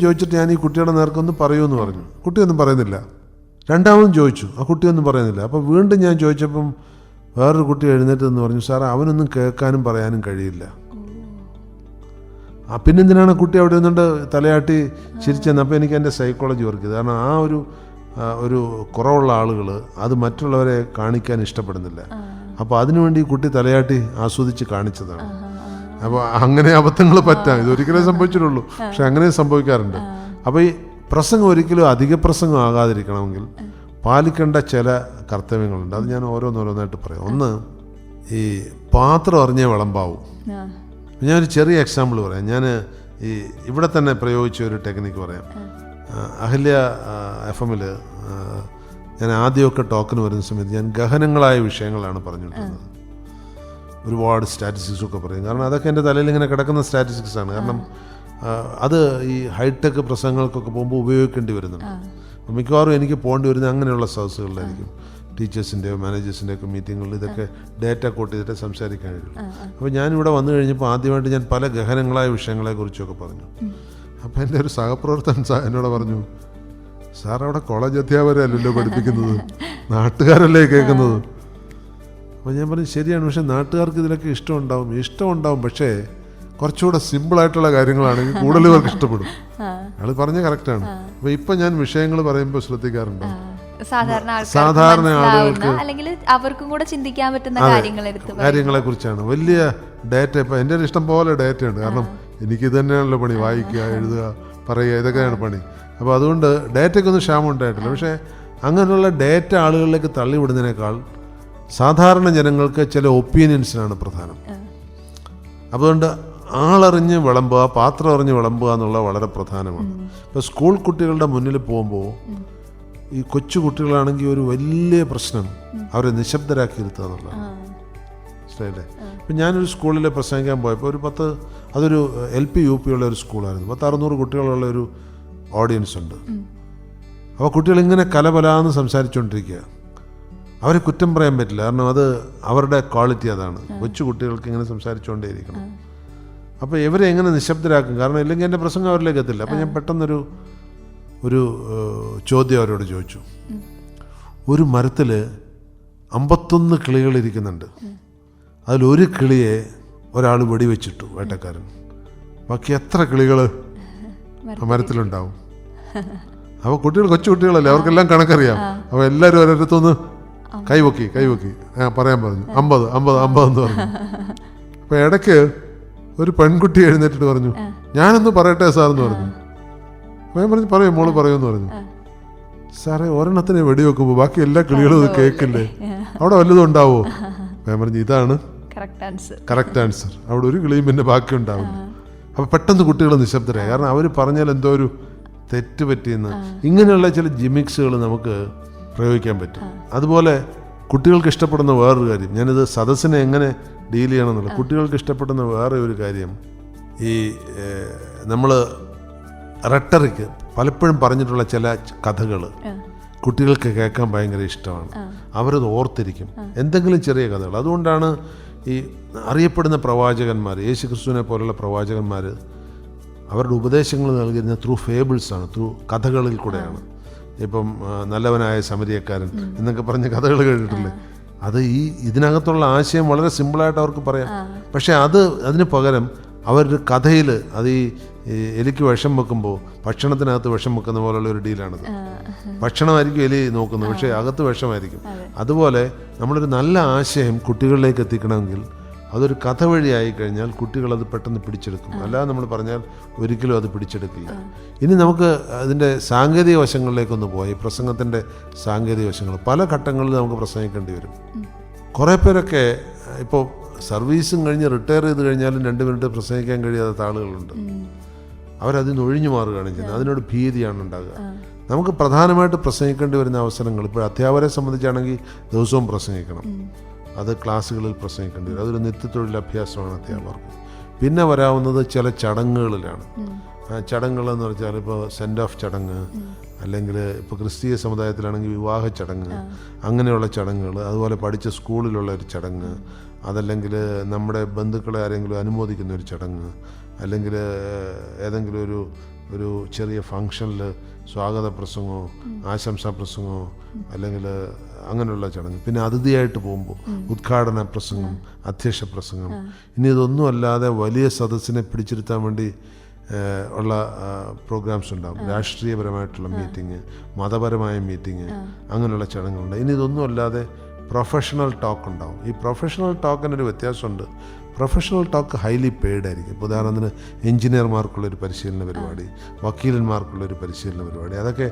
ചോദിച്ചിട്ട് ഞാൻ ഈ കുട്ടിയുടെ നേർക്കൊന്ന് പറയുമെന്ന് പറഞ്ഞു. കുട്ടിയൊന്നും പറയുന്നില്ല. രണ്ടാമതും ചോദിച്ചു, ആ കുട്ടിയൊന്നും പറയുന്നില്ല. അപ്പോൾ വീണ്ടും ഞാൻ ചോദിച്ചപ്പം വേറൊരു കുട്ടി എഴുന്നേറ്റ് എന്ന് പറഞ്ഞു, സാറേ അവനൊന്നും കേൾക്കാനും പറയാനും കഴിയില്ല. പിന്നെന്തിനാണ് കുട്ടി അവിടെ നിന്നുകൊണ്ട് തലയാട്ടി ചിരിച്ചെന്ന്. അപ്പോൾ എനിക്ക് എൻ്റെ സൈക്കോളജി വർക്ക് ചെയ്തു. കാരണം ആ ഒരു കുറവുള്ള ആളുകൾ അത് മറ്റുള്ളവരെ കാണിക്കാൻ ഇഷ്ടപ്പെടുന്നില്ല. അപ്പോൾ അതിനുവേണ്ടി ഈ കുട്ടി തലയാട്ടി ആസ്വദിച്ച് കാണിച്ചതാണ്. അപ്പോൾ അങ്ങനെ അബദ്ധങ്ങൾ പറ്റാം. ഇതൊരിക്കലേ സംഭവിച്ചിട്ടുള്ളൂ, പക്ഷെ അങ്ങനെ സംഭവിക്കാറുണ്ട്. അപ്പോൾ ഈ പ്രസംഗം ഒരിക്കലും അധിക പ്രസംഗം ആകാതിരിക്കണമെങ്കിൽ പാലിക്കേണ്ട ചില കർത്തവ്യങ്ങളുണ്ട്. അത് ഞാൻ ഓരോന്നായിട്ട് പറയാം. ഒന്ന്, ഈ പാത്രം അറിഞ്ഞേ വിളമ്പാവും. ഞാനൊരു ചെറിയ എക്സാമ്പിൾ പറയാം. ഞാൻ ഇവിടെ തന്നെ പ്രയോഗിച്ച ഒരു ടെക്നിക്ക് പറയാം. അഹല്യ FM-ൽ ഞാൻ ആദ്യമൊക്കെ ടോക്കിന് വരുന്ന സമയത്ത് ഞാൻ ഗഹനങ്ങളായ വിഷയങ്ങളാണ് പറഞ്ഞിട്ടുള്ളത്. ഒരുപാട് സ്റ്റാറ്റിസ്റ്റിക്സൊക്കെ പറയും. കാരണം അതൊക്കെ എൻ്റെ തലയിൽ ഇങ്ങനെ കിടക്കുന്ന സ്റ്റാറ്റിസ്റ്റിക്സാണ്. കാരണം അത് ഈ ഹൈടെക് പ്രസംഗങ്ങൾക്കൊക്കെ പോകുമ്പോൾ ഉപയോഗിക്കേണ്ടി വരുന്നുണ്ട്. മിക്കവാറും എനിക്ക് പോകേണ്ടി വരുന്നത് അങ്ങനെയുള്ള സദസ്സുകളിലായിരിക്കും. ടീച്ചേഴ്സിൻ്റെയോ മാനേജേഴ്സിൻ്റെയോ ഒക്കെ മീറ്റിങ്ങുകളിൽ ഇതൊക്കെ ഡേറ്റ കോട്ട് ചെയ്തിട്ട് സംസാരിക്കാൻ കഴിയും. അപ്പോൾ ഞാനിവിടെ വന്നു കഴിഞ്ഞപ്പോൾ ആദ്യമായിട്ട് ഞാൻ പല ഗഹനങ്ങളായ വിഷയങ്ങളെക്കുറിച്ചൊക്കെ പറഞ്ഞു. അപ്പോൾ എൻ്റെ ഒരു സഹപ്രവർത്തകൻ എന്നോട് പറഞ്ഞു, സാർ അവിടെ കോളേജ് അധ്യാപകരല്ലല്ലോ പഠിപ്പിക്കുന്നത്, നാട്ടുകാരല്ലേ കേൾക്കുന്നത്. അപ്പോൾ ഞാൻ പറഞ്ഞു ശരിയാണ്, പക്ഷേ നാട്ടുകാർക്ക് ഇതിലൊക്കെ ഇഷ്ടമുണ്ടാവും, പക്ഷേ കുറച്ചുകൂടെ സിമ്പിളായിട്ടുള്ള കാര്യങ്ങളാണെങ്കിൽ കൂടുതൽ പേർക്ക് ഇഷ്ടപ്പെടും. അയാൾ പറഞ്ഞ കറക്റ്റാണ്. അപ്പോൾ ഇപ്പം ഞാൻ വിഷയങ്ങൾ പറയുമ്പോൾ ശ്രദ്ധിക്കാറുണ്ട്, സാധാരണ ആളുകൾക്ക് അല്ലെങ്കിൽ അവർക്കും കൂടെ ചിന്തിക്കാൻ പറ്റുന്ന കാര്യങ്ങളെ കുറിച്ചാണ്. വലിയ ഡേറ്റ ഇപ്പം എൻ്റെ ഇഷ്ടം പോലെ ഡേറ്റയുണ്ട്, കാരണം എനിക്ക് തന്നെയാണല്ലോ പണി, വായിക്കുക, എഴുതുക, പറയുക, ഇതൊക്കെയാണ് പണി. അപ്പോൾ അതുകൊണ്ട് ഡേറ്റയ്ക്കൊന്നും ക്ഷാമം ഉണ്ടായിട്ടില്ല. പക്ഷേ അങ്ങനെയുള്ള ഡേറ്റ ആളുകളിലേക്ക് തള്ളിവിടുന്നതിനേക്കാൾ സാധാരണ ജനങ്ങൾക്ക് ചില ഒപ്പീനിയൻസിനാണ് പ്രധാനം. അതുകൊണ്ട് ആളറിഞ്ഞ് വിളമ്പുക, പാത്രം അറിഞ്ഞ് വിളമ്പുക എന്നുള്ളത് വളരെ പ്രധാനമാണ്. ഇപ്പോൾ സ്കൂൾ കുട്ടികളുടെ മുന്നിൽ പോകുമ്പോൾ ഈ കൊച്ചു കുട്ടികളാണെങ്കിൽ ഒരു വലിയ പ്രശ്നം അവരെ നിശബ്ദരാക്കി ഇരുത്തുക എന്നുള്ളതാണ്. മനസ്സിലായില്ലേ? ഇപ്പം ഞാനൊരു സ്കൂളിൽ പ്രസംഗിക്കാൻ പോയപ്പോൾ അതൊരു LP UP ഉള്ള ഒരു സ്കൂളായിരുന്നു. 600 കുട്ടികളുള്ള ഒരു ഓഡിയൻസ് ഉണ്ട്. അപ്പോൾ കുട്ടികളിങ്ങനെ കലപലാന്ന് സംസാരിച്ചുകൊണ്ടിരിക്കുക. അവരെ കുറ്റം പറയാൻ പറ്റില്ല, കാരണം അത് അവരുടെ ക്വാളിറ്റി അതാണ്. കൊച്ചു കുട്ടികൾക്ക് ഇങ്ങനെ സംസാരിച്ചുകൊണ്ടേയിരിക്കണം. അപ്പോൾ ഇവരെ എങ്ങനെ നിശബ്ദരാക്കും? കാരണം ഇല്ലെങ്കിൽ എൻ്റെ പ്രസംഗം അവരിലേക്ക് എത്തില്ല. അപ്പോൾ ഞാൻ പെട്ടെന്നൊരു ചോദ്യം അവരോട് ചോദിച്ചു. ഒരു മരത്തിൽ 51 കിളികളിരിക്കുന്നുണ്ട്, അതിലൊരു കിളിയെ ഒരാൾ വെടിവെച്ചിട്ടു, വേട്ടക്കാരൻ. ബാക്കി എത്ര കിളികൾ മരത്തിലുണ്ടാവും? അപ്പോൾ കൊച്ചു കുട്ടികളല്ലേ, അവർക്കെല്ലാം കണക്കറിയാം. അപ്പോൾ എല്ലാവരും ഒരിടത്തൊന്ന് കൈവക്കി പറയാൻ പറഞ്ഞു, 50 എന്ന് പറഞ്ഞു. അപ്പോൾ ഇടയ്ക്ക് ഒരു പെൺകുട്ടി എഴുന്നേറ്റിട്ട് പറഞ്ഞു, ഞാനൊന്ന് പറയട്ടെ സാറെന്ന് പറഞ്ഞു. ഞാൻ പറഞ്ഞു പറയൂ മോള് പറയുമെന്ന് പറഞ്ഞു. സാറേ, ഒരെണ്ണത്തിനെ വെടിവെക്കുമ്പോൾ ബാക്കി എല്ലാ കിളികളും ഇത് കേൾക്കില്ലേ, അവിടെ വല്ലതും ഉണ്ടാവോ? ഞാൻ പറഞ്ഞു ഇതാണ് കറക്റ്റ് ആൻസർ, അവിടെ ഒരു കിളിയും പിന്നെ ബാക്കി ഉണ്ടാവില്ല. അപ്പോൾ പെട്ടെന്ന് കുട്ടികൾ നിശബ്ദരായി, കാരണം അവർ പറഞ്ഞാൽ എന്തോ ഒരു തെറ്റ് പറ്റിയെന്ന്. ഇങ്ങനെയുള്ള ചില ജിമിക്സുകൾ നമുക്ക് പ്രയോഗിക്കാൻ പറ്റും. അതുപോലെ കുട്ടികൾക്ക് ഇഷ്ടപ്പെടുന്ന വേറൊരു കാര്യം, ഞാനിത് സദസ്സിനെ എങ്ങനെ ഡീൽ ചെയ്യണമെന്നുള്ള, കുട്ടികൾക്ക് ഇഷ്ടപ്പെടുന്ന വേറെ ഒരു കാര്യം, ഈ നമ്മൾ റെട്ടറിക്ക് പലപ്പോഴും പറഞ്ഞിട്ടുള്ള ചില കഥകൾ കുട്ടികൾക്ക് കേൾക്കാൻ ഭയങ്കര ഇഷ്ടമാണ്. അവരത് ഓർത്തിരിക്കും, എന്തെങ്കിലും ചെറിയ കഥകൾ. അതുകൊണ്ടാണ് ഈ അറിയപ്പെടുന്ന പ്രവാചകന്മാർ, യേശുക്രിസ്തുവിനെ പോലുള്ള പ്രവാചകന്മാർ അവരുടെ ഉപദേശങ്ങൾ നൽകിയിരുന്ന ത്രൂ ഫേബിൾസാണ്, ത്രൂ കഥകളിൽ കൂടെയാണ്. ഇപ്പം നല്ലവനായ സമരിയക്കാരൻ എന്നൊക്കെ പറഞ്ഞ കഥകൾ കേട്ടിട്ടില്ലേ? അത് ഇതിനകത്തുള്ള ആശയം വളരെ സിമ്പിളായിട്ട് അവർക്ക് പറയാം. പക്ഷേ അതിന് പകരം അവരൊരു കഥയിൽ അത് ഈ എലിക്ക് വിഷം വെക്കുമ്പോൾ ഭക്ഷണത്തിനകത്ത് വിഷം വെക്കുന്ന പോലുള്ള ഒരു ഡീലാണത്. ഭക്ഷണമായിരിക്കും എലി നോക്കുന്നത്, പക്ഷേ അകത്ത് വിഷമായിരിക്കും. അതുപോലെ നമ്മളൊരു നല്ല ആശയം കുട്ടികളിലേക്ക് എത്തിക്കണമെങ്കിൽ അതൊരു കഥ വഴിയായി കഴിഞ്ഞാൽ കുട്ടികളത് പെട്ടെന്ന് പിടിച്ചെടുക്കും. അല്ലാതെ നമ്മൾ പറഞ്ഞാൽ ഒരിക്കലും അത് പിടിച്ചെടുക്കില്ല. ഇനി നമുക്ക് അതിൻ്റെ സാങ്കേതിക വശങ്ങളിലേക്കൊന്ന് പോയി, പ്രസംഗത്തിൻ്റെ സാങ്കേതിക വശങ്ങൾ. പല ഘട്ടങ്ങളിൽ നമുക്ക് പ്രസംഗിക്കേണ്ടി വരും. കുറേ പേരൊക്കെ ഇപ്പോൾ സർവീസും കഴിഞ്ഞ് റിട്ടയർ ചെയ്ത് കഴിഞ്ഞാലും 2 മിനിറ്റ് പ്രസംഗിക്കാൻ കഴിയാത്ത ആളുകളുണ്ട്. അവരതിൽ നിന്ന് ഒഴിഞ്ഞു മാറുകയാണ് ചെയ്യുന്നത്. അതിനോട് ഭീതിയാണ് ഉണ്ടാകുക. നമുക്ക് പ്രധാനമായിട്ട് പ്രസംഗിക്കേണ്ടി വരുന്ന അവസരങ്ങൾ, ഇപ്പോൾ അധ്യാപകരെ സംബന്ധിച്ചാണെങ്കിൽ ദിവസവും പ്രസംഗിക്കണം, അത് ക്ലാസ്സുകളിൽ പ്രസംഗിക്കേണ്ടി വരും. അതൊരു നിത്യത്തൊഴിൽ അഭ്യാസമാണ് അധ്യാപകർക്ക്. പിന്നെ വരാവുന്നത് ചില ചടങ്ങുകളിലാണ്. ചടങ്ങുകളെന്ന് വെച്ചാൽ ഇപ്പോൾ സെൻഡ് ഓഫ് ചടങ്ങ്, അല്ലെങ്കിൽ ഇപ്പോൾ ക്രിസ്തീയ സമുദായത്തിലാണെങ്കിൽ വിവാഹ ചടങ്ങ്, അങ്ങനെയുള്ള ചടങ്ങുകൾ. അതുപോലെ പഠിച്ച സ്കൂളിലുള്ള ഒരു ചടങ്ങ്, അതല്ലെങ്കിൽ നമ്മുടെ ബന്ധുക്കളെ ആരെങ്കിലും അനുമോദിക്കുന്ന ഒരു ചടങ്ങ്, അല്ലെങ്കിൽ ഏതെങ്കിലും ഒരു ചെറിയ ഫങ്ഷനിൽ സ്വാഗത പ്രസംഗമോ ആശംസാ പ്രസംഗമോ അല്ലെങ്കിൽ അങ്ങനെയുള്ള ചടങ്ങ്. പിന്നെ അതിഥിയായിട്ട് പോകുമ്പോൾ ഉദ്ഘാടന പ്രസംഗം, അധ്യക്ഷ പ്രസംഗം. ഇനി ഇതൊന്നും അല്ലാതെ വലിയ സദസ്സിനെ പിടിച്ചിരുത്താൻ വേണ്ടി ഉള്ള പ്രോഗ്രാംസ് ഉണ്ടാകും. രാഷ്ട്രീയപരമായിട്ടുള്ള മീറ്റിംഗ്, മതപരമായ മീറ്റിംഗ്, അങ്ങനെയുള്ള ചടങ്ങുകളുണ്ട്. ഇനി ഇതൊന്നും അല്ലാതെ പ്രൊഫഷണൽ ടോക്ക് ഉണ്ടാവും. ഈ പ്രൊഫഷണൽ ടോക്കിനൊരു വ്യത്യാസമുണ്ട്. പ്രൊഫഷണൽ ടോക്ക് ഹൈലി പെയ്ഡ് ആയിരിക്കും. ഇപ്പോൾ ഉദാഹരണത്തിന് എഞ്ചിനീയർമാർക്കുള്ളൊരു പരിശീലന പരിപാടി, വക്കീലന്മാർക്കുള്ളൊരു പരിശീലന പരിപാടി, അതൊക്കെ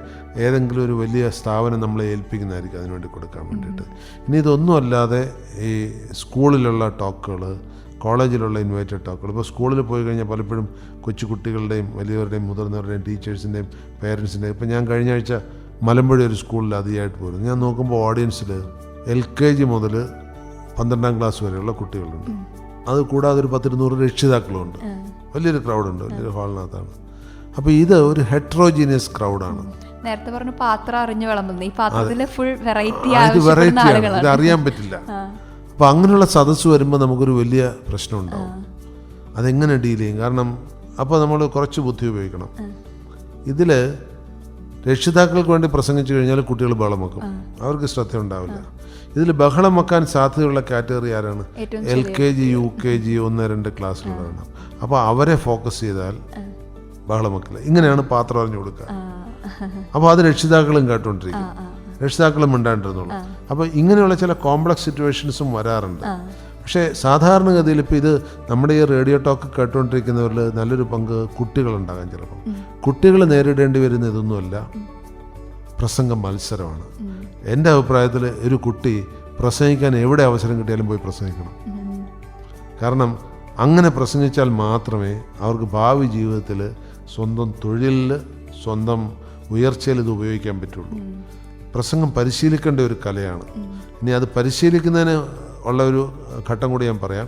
ഏതെങ്കിലും ഒരു വലിയ സ്ഥാപനം നമ്മളെ ഏൽപ്പിക്കുന്നതായിരിക്കും അതിനുവേണ്ടി കൊടുക്കാൻ വേണ്ടിയിട്ട്. ഇനി ഇതൊന്നും അല്ലാതെ ഈ സ്കൂളിലുള്ള ടോക്കുകൾ, കോളേജിലുള്ള ഇൻവൈറ്റഡ് ടോക്കുകൾ. ഇപ്പോൾ സ്കൂളിൽ പോയി കഴിഞ്ഞാൽ പലപ്പോഴും കൊച്ചു കുട്ടികളുടെയും വലിയവരുടെയും മുതിർന്നവരുടെയും ടീച്ചേഴ്സിൻ്റെയും പേരൻസിൻ്റെയും. ഇപ്പോൾ ഞാൻ കഴിഞ്ഞ ആഴ്ച മലമ്പുഴ ഒരു സ്കൂളിൽ അതിയായിട്ട് പോയിരുന്നു. ഞാൻ നോക്കുമ്പോൾ ഓഡിയൻസിൽ LKG മുതൽ 12ാം ക്ലാസ് വരെയുള്ള കുട്ടികളുണ്ട്. അത് കൂടാതെ ഒരു 10-200 രക്ഷിതാക്കളുണ്ട്. വലിയൊരു ക്രൗഡുണ്ട്, വലിയൊരു ഹാളിനകത്താണ്. അപ്പോൾ ഇത് ഒരു ഹെട്രോജീനിയസ് ക്രൗഡാണ്. നേരത്തെ പറഞ്ഞു പാത്രം അറിഞ്ഞു വിളമ്പുന്നു, ഈ പാത്രത്തില് ഫുൾ വെറൈറ്റി ഇത് അറിയാൻ പറ്റില്ല. അപ്പം അങ്ങനെയുള്ള സദസ്സ് വരുമ്പോൾ നമുക്കൊരു വലിയ പ്രശ്നം ഉണ്ടാവും. അതെങ്ങനെ ഡീൽ ചെയ്യും? കാരണം അപ്പോൾ നമ്മൾ കുറച്ച് ബുദ്ധി ഉപയോഗിക്കണം. ഇതിൽ രക്ഷിതാക്കൾക്ക് വേണ്ടി പ്രസംഗിച്ചു കഴിഞ്ഞാൽ കുട്ടികൾ ബഹളം വെക്കും, അവർക്ക് ശ്രദ്ധ ഉണ്ടാവില്ല. ഇതിൽ ബഹളം വെക്കാൻ സാധ്യതയുള്ള കാറ്റഗറി ആരാണ്? LKG UKG 1, 2 ക്ലാസ്സിലുള്ളതാണ്. അപ്പോൾ അവരെ ഫോക്കസ് ചെയ്താൽ ബഹളം വെക്കില്ല. ഇങ്ങനെയാണ് പാത്രം അറിഞ്ഞു കൊടുക്കുക. അപ്പോൾ അത് രക്ഷിതാക്കളും കേട്ടുകൊണ്ടിരിക്കും, രക്ഷിതാക്കളും മിണ്ടാണ്ടിരുന്നുള്ളൂ. അപ്പോൾ ഇങ്ങനെയുള്ള ചില കോംപ്ലക്സ് സിറ്റുവേഷൻസും വരാറുണ്ട്. പക്ഷേ സാധാരണഗതിയിൽ ഇപ്പോൾ ഇത് നമ്മുടെ ഈ റേഡിയോ ടോക്ക് കേട്ടുകൊണ്ടിരിക്കുന്നവരിൽ നല്ലൊരു പങ്ക് കുട്ടികളുണ്ടാകാൻ ചിലപ്പോൾ. കുട്ടികൾ നേരിടേണ്ടി വരുന്ന ഇതൊന്നുമല്ല, പ്രസംഗ മത്സരമാണ്. എൻ്റെ അഭിപ്രായത്തിൽ ഒരു കുട്ടി പ്രസംഗിക്കാൻ എവിടെ അവസരം കിട്ടിയാലും പോയി പ്രസംഗിക്കണം. കാരണം അങ്ങനെ പ്രസംഗിച്ചാൽ മാത്രമേ അവർക്ക് ഭാവി ജീവിതത്തിൽ സ്വന്തം തൊഴിലിൽ, സ്വന്തം ഉയർച്ചയിൽ ഇത് ഉപയോഗിക്കാൻ പറ്റുള്ളൂ. പ്രസംഗം പരിശീലിക്കേണ്ട ഒരു കലയാണ്. ഇനി അത് പരിശീലിക്കുന്നതിന് ഉള്ള ഒരു ഘട്ടം കൂടി ഞാൻ പറയാം.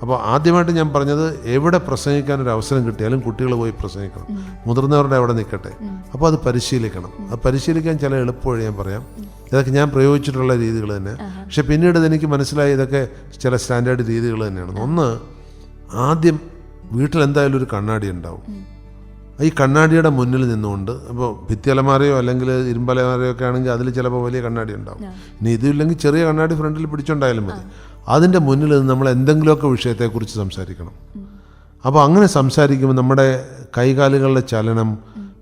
അപ്പോൾ ആദ്യമായിട്ട് ഞാൻ പറഞ്ഞത്, എവിടെ പ്രസംഗിക്കാനൊരു അവസരം കിട്ടിയാലും കുട്ടികൾ പോയി പ്രസംഗിക്കണം, മുതിർന്നവരുടെ അവിടെ നിൽക്കട്ടെ. അപ്പോൾ അത് പരിശീലിക്കണം. അത് പരിശീലിക്കാൻ ചില എളുപ്പവഴി ഞാൻ പറയാം. ഇതൊക്കെ ഞാൻ പ്രയോഗിച്ചിട്ടുള്ള രീതികൾ തന്നെ. പക്ഷെ പിന്നീട് ഇതെനിക്ക് മനസ്സിലായി ഇതൊക്കെ ചില സ്റ്റാൻഡേർഡ് രീതികൾ തന്നെയാണ്. ഒന്ന്, ആദ്യം വീട്ടിൽ എന്തായാലും ഒരു കണ്ണാടി ഉണ്ടാവും. ഈ കണ്ണാടിയുടെ മുന്നിൽ നിന്നുകൊണ്ട്, അപ്പോൾ ഭിത്തിയലമാരയോ അല്ലെങ്കിൽ ഇരുമ്പലമാരയോ ഒക്കെ ആണെങ്കിൽ അതിൽ ചിലപ്പോൾ വലിയ കണ്ണാടി ഉണ്ടാവും. ഇനി ഇതില്ലെങ്കിൽ ചെറിയ കണ്ണാടി ഫ്രണ്ടിൽ പിടിച്ചുണ്ടായാലും മതി. അതിൻ്റെ മുന്നിൽ നിന്ന് നമ്മൾ എന്തെങ്കിലുമൊക്കെ വിഷയത്തെക്കുറിച്ച് സംസാരിക്കണം. അപ്പോൾ അങ്ങനെ സംസാരിക്കുമ്പോൾ നമ്മുടെ കൈകാലുകളുടെ ചലനം,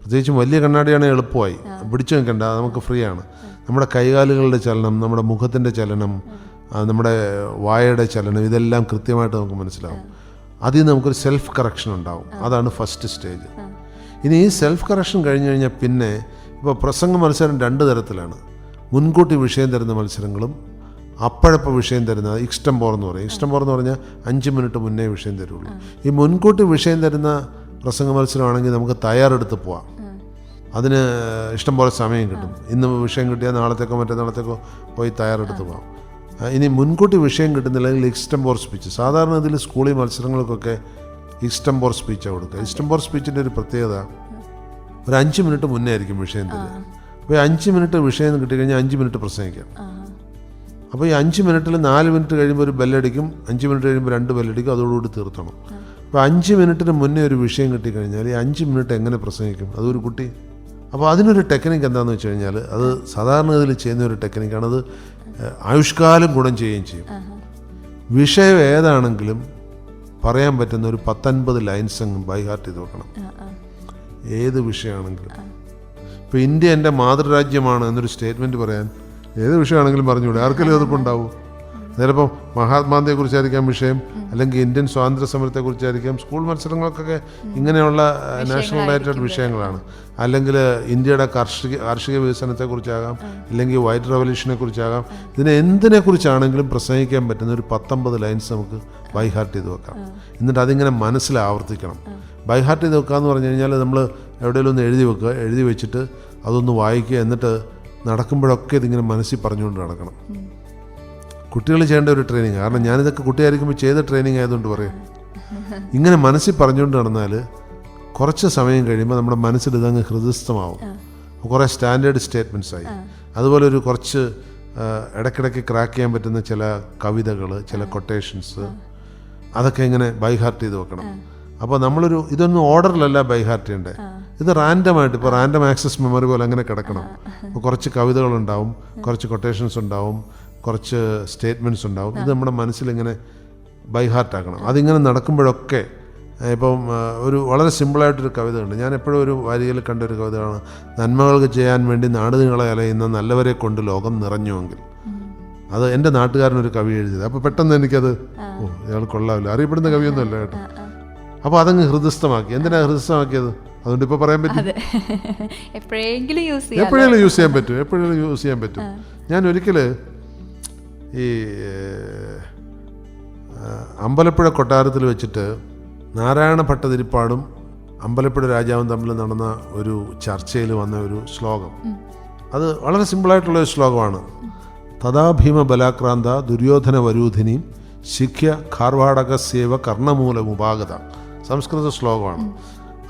പ്രത്യേകിച്ചും വലിയ കണ്ണാടിയാണെങ്കിൽ എളുപ്പമായി, പിടിച്ചു നിൽക്കേണ്ട, നമുക്ക് ഫ്രീ ആണ്. നമ്മുടെ കൈകാലുകളുടെ ചലനം, നമ്മുടെ മുഖത്തിൻ്റെ ചലനം, നമ്മുടെ വായയുടെ ചലനം, ഇതെല്ലാം കൃത്യമായിട്ട് നമുക്ക് മനസ്സിലാവും. അതിൽ നിന്ന് നമുക്കൊരു സെൽഫ് കറക്ഷൻ ഉണ്ടാവും. അതാണ് ഫസ്റ്റ് സ്റ്റേജ്. ഇനി ഈ സെൽഫ് കറക്ഷൻ കഴിഞ്ഞ് കഴിഞ്ഞാൽ പിന്നെ ഇപ്പോൾ പ്രസംഗ മത്സരം 2 തരത്തിലാണ്. മുൻകൂട്ടി വിഷയം തരുന്ന മത്സരങ്ങളും അപ്പോഴപ്പോൾ വിഷയം തരുന്ന ഇഷ്ടംപോർ എന്ന് പറയും. ഇഷ്ടംപോർ എന്ന് പറഞ്ഞാൽ 5 മിനിറ്റ് മുന്നേ വിഷയം തരുള്ളൂ. ഈ മുൻകൂട്ടി വിഷയം തരുന്ന പ്രസംഗ മത്സരമാണെങ്കിൽ നമുക്ക് തയ്യാറെടുത്ത് പോവാം. അതിന് ഇഷ്ടംപോലെ സമയം കിട്ടും. ഇന്ന് വിഷയം കിട്ടിയാൽ നാളത്തേക്കോ മറ്റന്നാളത്തേക്കോ പോയി തയ്യാറെടുത്ത് പോകാം. ഇനി മുൻകൂട്ടി വിഷയം കിട്ടുന്നില്ലെങ്കിൽ ഇഷ്ടംപോർ സ്പീച്ച്. സാധാരണ ഇതിൽ സ്കൂളിൽ മത്സരങ്ങൾക്കൊക്കെ ഇഷ്ടംപോർ സ്പീച്ചാണ് കൊടുക്കുക. ഇഷ്ടംപോർ സ്പീച്ചിൻ്റെ ഒരു പ്രത്യേകത, ഒരു 5 മിനിറ്റ് മുന്നേ ആയിരിക്കും വിഷയം തരിക. അപ്പോൾ 5 മിനിറ്റ് വിഷയം കിട്ടിക്കഴിഞ്ഞാൽ 5 മിനിറ്റ് പ്രസംഗിക്കാം. അപ്പോൾ ഈ 5 മിനിറ്റിൽ 4 മിനിറ്റ് കഴിയുമ്പോൾ ഒരു ബെല്ലടിക്കും, 5 മിനിറ്റ് കഴിയുമ്പോൾ 2 ബെല്ലടിക്കും, അതോടുകൂടി തീർത്തണം. അപ്പോൾ 5 മിനിറ്റിന് മുന്നേ ഒരു വിഷയം കിട്ടിക്കഴിഞ്ഞാൽ ഈ 5 മിനിറ്റ് എങ്ങനെ പ്രസംഗിക്കും അതൊരു കുട്ടി? അപ്പോൾ അതിനൊരു ടെക്നിക്ക് എന്താണെന്ന് വെച്ച് കഴിഞ്ഞാൽ, അത് സാധാരണ ഇതിൽ ചെയ്യുന്ന ഒരു ടെക്നിക്കാണ്. അത് ആയുഷ്കാലം ഗുണം ചെയ്യുകയും ചെയ്യും. വിഷയം ഏതാണെങ്കിലും പറയാൻ പറ്റുന്ന ഒരു 10-50 ലൈൻസ് അങ്ങ് ബൈ ഹാർട്ട് ചെയ്ത് വെക്കണം. ഏത് വിഷയമാണെങ്കിലും. ഇപ്പോൾ ഇന്ത്യ എൻ്റെ മാതൃരാജ്യമാണ് എന്നൊരു സ്റ്റേറ്റ്മെൻറ്റ് പറയാൻ ഏത് വിഷയമാണെങ്കിലും പറഞ്ഞുകൂടെ? ആർക്കെങ്കിലും അതിപ്പോൾ ഉണ്ടാവും. ചിലപ്പോൾ മഹാത്മാഗാന്ധിയെക്കുറിച്ചായിരിക്കാം വിഷയം, അല്ലെങ്കിൽ ഇന്ത്യൻ സ്വാതന്ത്ര്യ സമരത്തെക്കുറിച്ചായിരിക്കാം. സ്കൂൾ മത്സരങ്ങൾക്കൊക്കെ ഇങ്ങനെയുള്ള നാഷണൽ റിലേറ്റഡ് വിഷയങ്ങളാണ്. അല്ലെങ്കിൽ ഇന്ത്യയുടെ കാർഷിക വികസനത്തെക്കുറിച്ചാകാം, അല്ലെങ്കിൽ വൈറ്റ് റവല്യൂഷനെ കുറിച്ചാകാം. ഇതിനെ എന്തിനെക്കുറിച്ചാണെങ്കിലും പ്രസംഗിക്കാൻ പറ്റുന്ന ഒരു 10-50 ലൈൻസ് നമുക്ക് ബൈ ഹാർട്ട് ചെയ്ത് വെക്കാം. എന്നിട്ട് അതിങ്ങനെ മനസ്സിൽ ആവർത്തിക്കണം. ബൈ ഹാർട്ട് ചെയ്ത് വെക്കുക എന്ന് പറഞ്ഞു കഴിഞ്ഞാൽ നമ്മൾ എവിടെയെങ്കിലും ഒന്ന് എഴുതി വെക്കുക, എഴുതി വെച്ചിട്ട് അതൊന്ന് വായിക്കുക, എന്നിട്ട് നടക്കുമ്പോഴൊക്കെ ഇതിങ്ങനെ മനസ്സിൽ പറഞ്ഞുകൊണ്ട് നടക്കണം. കുട്ടികൾ ചെയ്യേണ്ട ഒരു ട്രെയിനിങ്. കാരണം ഞാനിതൊക്കെ കുട്ടിയായിരിക്കുമ്പോൾ ചെയ്ത ട്രെയിനിങ് ആയതുകൊണ്ട് പറയാം. ഇങ്ങനെ മനസ്സിൽ പറഞ്ഞുകൊണ്ട് നടന്നാൽ കുറച്ച് സമയം കഴിയുമ്പോൾ നമ്മുടെ മനസ്സിൽ ഇതങ്ങ് ഹൃദയസ്ഥമാവും. കുറേ സ്റ്റാൻഡേർഡ് സ്റ്റേറ്റ്മെൻറ്റ്സ് ആയി. അതുപോലെ ഒരു കുറച്ച് ഇടയ്ക്കിടയ്ക്ക് ക്രാക്ക് ചെയ്യാൻ പറ്റുന്ന ചില കവിതകൾ, ചില കൊട്ടേഷൻസ്, അതൊക്കെ ഇങ്ങനെ ബൈ ഹാർട്ട് ചെയ്ത് വെക്കണം. അപ്പോൾ ഇതൊന്നും ഓർഡറിലല്ല ബൈ ഹാർട്ട് ചെയ്യേണ്ടത്. ഇത് റാൻഡമായിട്ട്, ഇപ്പോൾ റാൻഡം ആക്സസ് മെമ്മറി പോലെ അങ്ങനെ കിടക്കണം. അപ്പോൾ കുറച്ച് കവിതകളുണ്ടാവും, കുറച്ച് കൊട്ടേഷൻസ് ഉണ്ടാവും, കുറച്ച് സ്റ്റേറ്റ്മെൻറ്റ്സ് ഉണ്ടാവും. ഇത് നമ്മുടെ മനസ്സിലിങ്ങനെ ബൈ ഹാർട്ടാക്കണം. അതിങ്ങനെ നടക്കുമ്പോഴൊക്കെ, ഇപ്പം ഒരു വളരെ സിമ്പിളായിട്ടൊരു കവിത ഉണ്ട്. ഞാൻ എപ്പോഴും ഒരു വാരികയിൽ കണ്ടൊരു കവിതയാണ്, നന്മകൾക്ക് ചെയ്യാൻ വേണ്ടി നാടുനീളെ അലയുന്ന നല്ലവരെ കൊണ്ട് ലോകം നിറഞ്ഞുവെങ്കിൽ. അത് എൻ്റെ നാട്ടുകാരനൊരു കവി എഴുതിയത്. അപ്പോൾ പെട്ടെന്ന് എനിക്കത്, ഇയാൾ കൊള്ളാവില്ല, അറിയപ്പെടുന്ന കവിയൊന്നുമല്ല കേട്ടോ. അപ്പോൾ അതങ്ങ് ഹൃദയസ്ഥമാക്കി. എന്തിനാണ് ഹൃദയസ്ഥമാക്കിയത്? അതുകൊണ്ട് ഇപ്പോൾ പറയാൻ പറ്റും, എപ്പോഴെങ്കിലും യൂസ് ചെയ്യാൻ പറ്റും. ഞാൻ ഒരിക്കൽ ഈ അമ്പലപ്പുഴ കൊട്ടാരത്തിൽ വെച്ചിട്ട് നാരായണ ഭട്ടതിരിപ്പാടും അമ്പലപ്പുഴ രാജാവും തമ്മിൽ നടന്ന ഒരു ചർച്ചയിൽ വന്ന ഒരു ശ്ലോകം, അത് വളരെ സിമ്പിളായിട്ടുള്ള ഒരു ശ്ലോകമാണ്. തഥാ ഭീമ ബലാക്രാന്ത ദുര്യോധന വരൂധിനിയും ശിഖ്യ ഖാർവാടക സേവ കർണമൂലമുപാഗത. സംസ്കൃത ശ്ലോകമാണ്.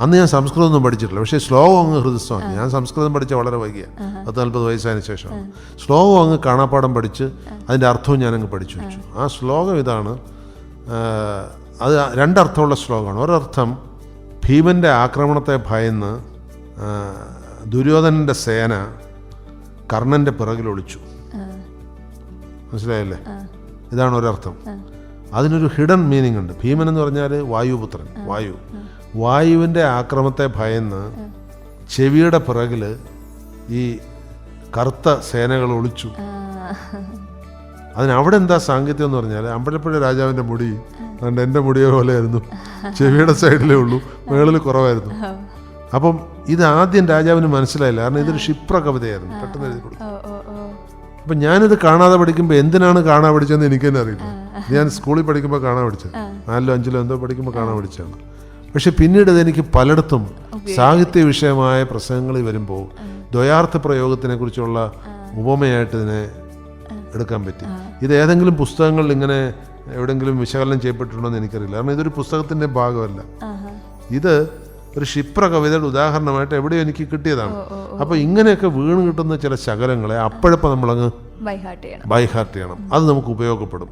അന്ന് ഞാൻ സംസ്കൃതമൊന്നും പഠിച്ചിട്ടില്ല, പക്ഷേ ശ്ലോകം അങ്ങ് ഹൃദയസ്ഥമാണ്. ഞാൻ സംസ്കൃതം പഠിച്ച വളരെ വൈകിയ 40 വയസ്സായതിനു ശേഷമാണ്. ശ്ലോകം അങ്ങ് കാണാപ്പാടം പഠിച്ച് അതിൻ്റെ അർത്ഥവും ഞാനങ്ങ് പഠിച്ചു വെച്ചു. ആ ശ്ലോകം ഇതാണ്. അത് രണ്ടർത്ഥമുള്ള ശ്ലോകമാണ്. ഒരർത്ഥം, ഭീമൻ്റെ ആക്രമണത്തെ ഭയന്ന് ദുര്യോധനൻ്റെ സേന കർണൻ്റെ പിറകിൽ ഒളിച്ചു. മനസ്സിലായല്ലേ? ഇതാണ് ഒരർത്ഥം. അതിനൊരു ഹിഡൻ മീനിങ് ഉണ്ട്. ഭീമൻ എന്ന് പറഞ്ഞാൽ വായുപുത്രൻ, വായുവിൻ്റെ ആക്രമണത്തെ ഭയന്ന് ചെവിയുടെ പിറകിൽ ഈ കറുത്ത സേനകൾ ഒളിച്ചു. അതിനവിടെ എന്താ സാങ്കത്യം എന്ന് പറഞ്ഞാൽ, അമ്പലപ്പുഴ രാജാവിൻ്റെ മുടി അതുകൊണ്ട് എൻ്റെ മുടിയെ പോലെയായിരുന്നു, ചെവിയുടെ സൈഡിലേ ഉള്ളൂ, മേളിൽ കുറവായിരുന്നു. അപ്പം ഇത് ആദ്യം രാജാവിന് മനസ്സിലായില്ല, കാരണം ഇതൊരു ക്ഷിപ്ര കവിതയായിരുന്നു, പെട്ടെന്ന് എഴുതി കൊടുത്തു. അപ്പം ഞാനിത് കാണാതെ പഠിക്കുമ്പോൾ എന്തിനാണ് കാണാൻ പഠിച്ചതെന്ന് എനിക്ക് തന്നെ അറിയില്ല. ഞാൻ സ്കൂളിൽ പഠിക്കുമ്പോൾ കാണാൻ പഠിച്ചത്, 4ലോ 5ലോ എന്തോ പഠിക്കുമ്പോൾ കാണാൻ പഠിച്ചതാണ്. പക്ഷെ പിന്നീട് ഇതെനിക്ക് പലയിടത്തും സാഹിത്യ വിഷയമായ പ്രസംഗങ്ങളിൽ വരുമ്പോൾ ദ്വയാർത്ഥ പ്രയോഗത്തിനെ കുറിച്ചുള്ള ഉപമയായിട്ട് ഇതിനെ എടുക്കാൻ പറ്റി. ഇത് ഏതെങ്കിലും പുസ്തകങ്ങളിൽ ഇങ്ങനെ എവിടെയെങ്കിലും വിശകലനം ചെയ്യപ്പെട്ടിട്ടുണ്ടോ എന്ന് എനിക്കറിയില്ല, കാരണം ഇതൊരു പുസ്തകത്തിൻ്റെ ഭാഗമല്ല. ഇത് ഒരു ക്ഷിപ്ര കവിതയുടെ ഉദാഹരണമായിട്ട് എവിടെയോ എനിക്ക് കിട്ടിയതാണ്. അപ്പോൾ ഇങ്ങനെയൊക്കെ വീണ് കിട്ടുന്ന ചില ശകലങ്ങളെ അപ്പോഴപ്പോൾ നമ്മളങ്ങ് ബൈഹാർട്ട് ചെയ്യണം. അത് നമുക്ക് ഉപയോഗപ്പെടും.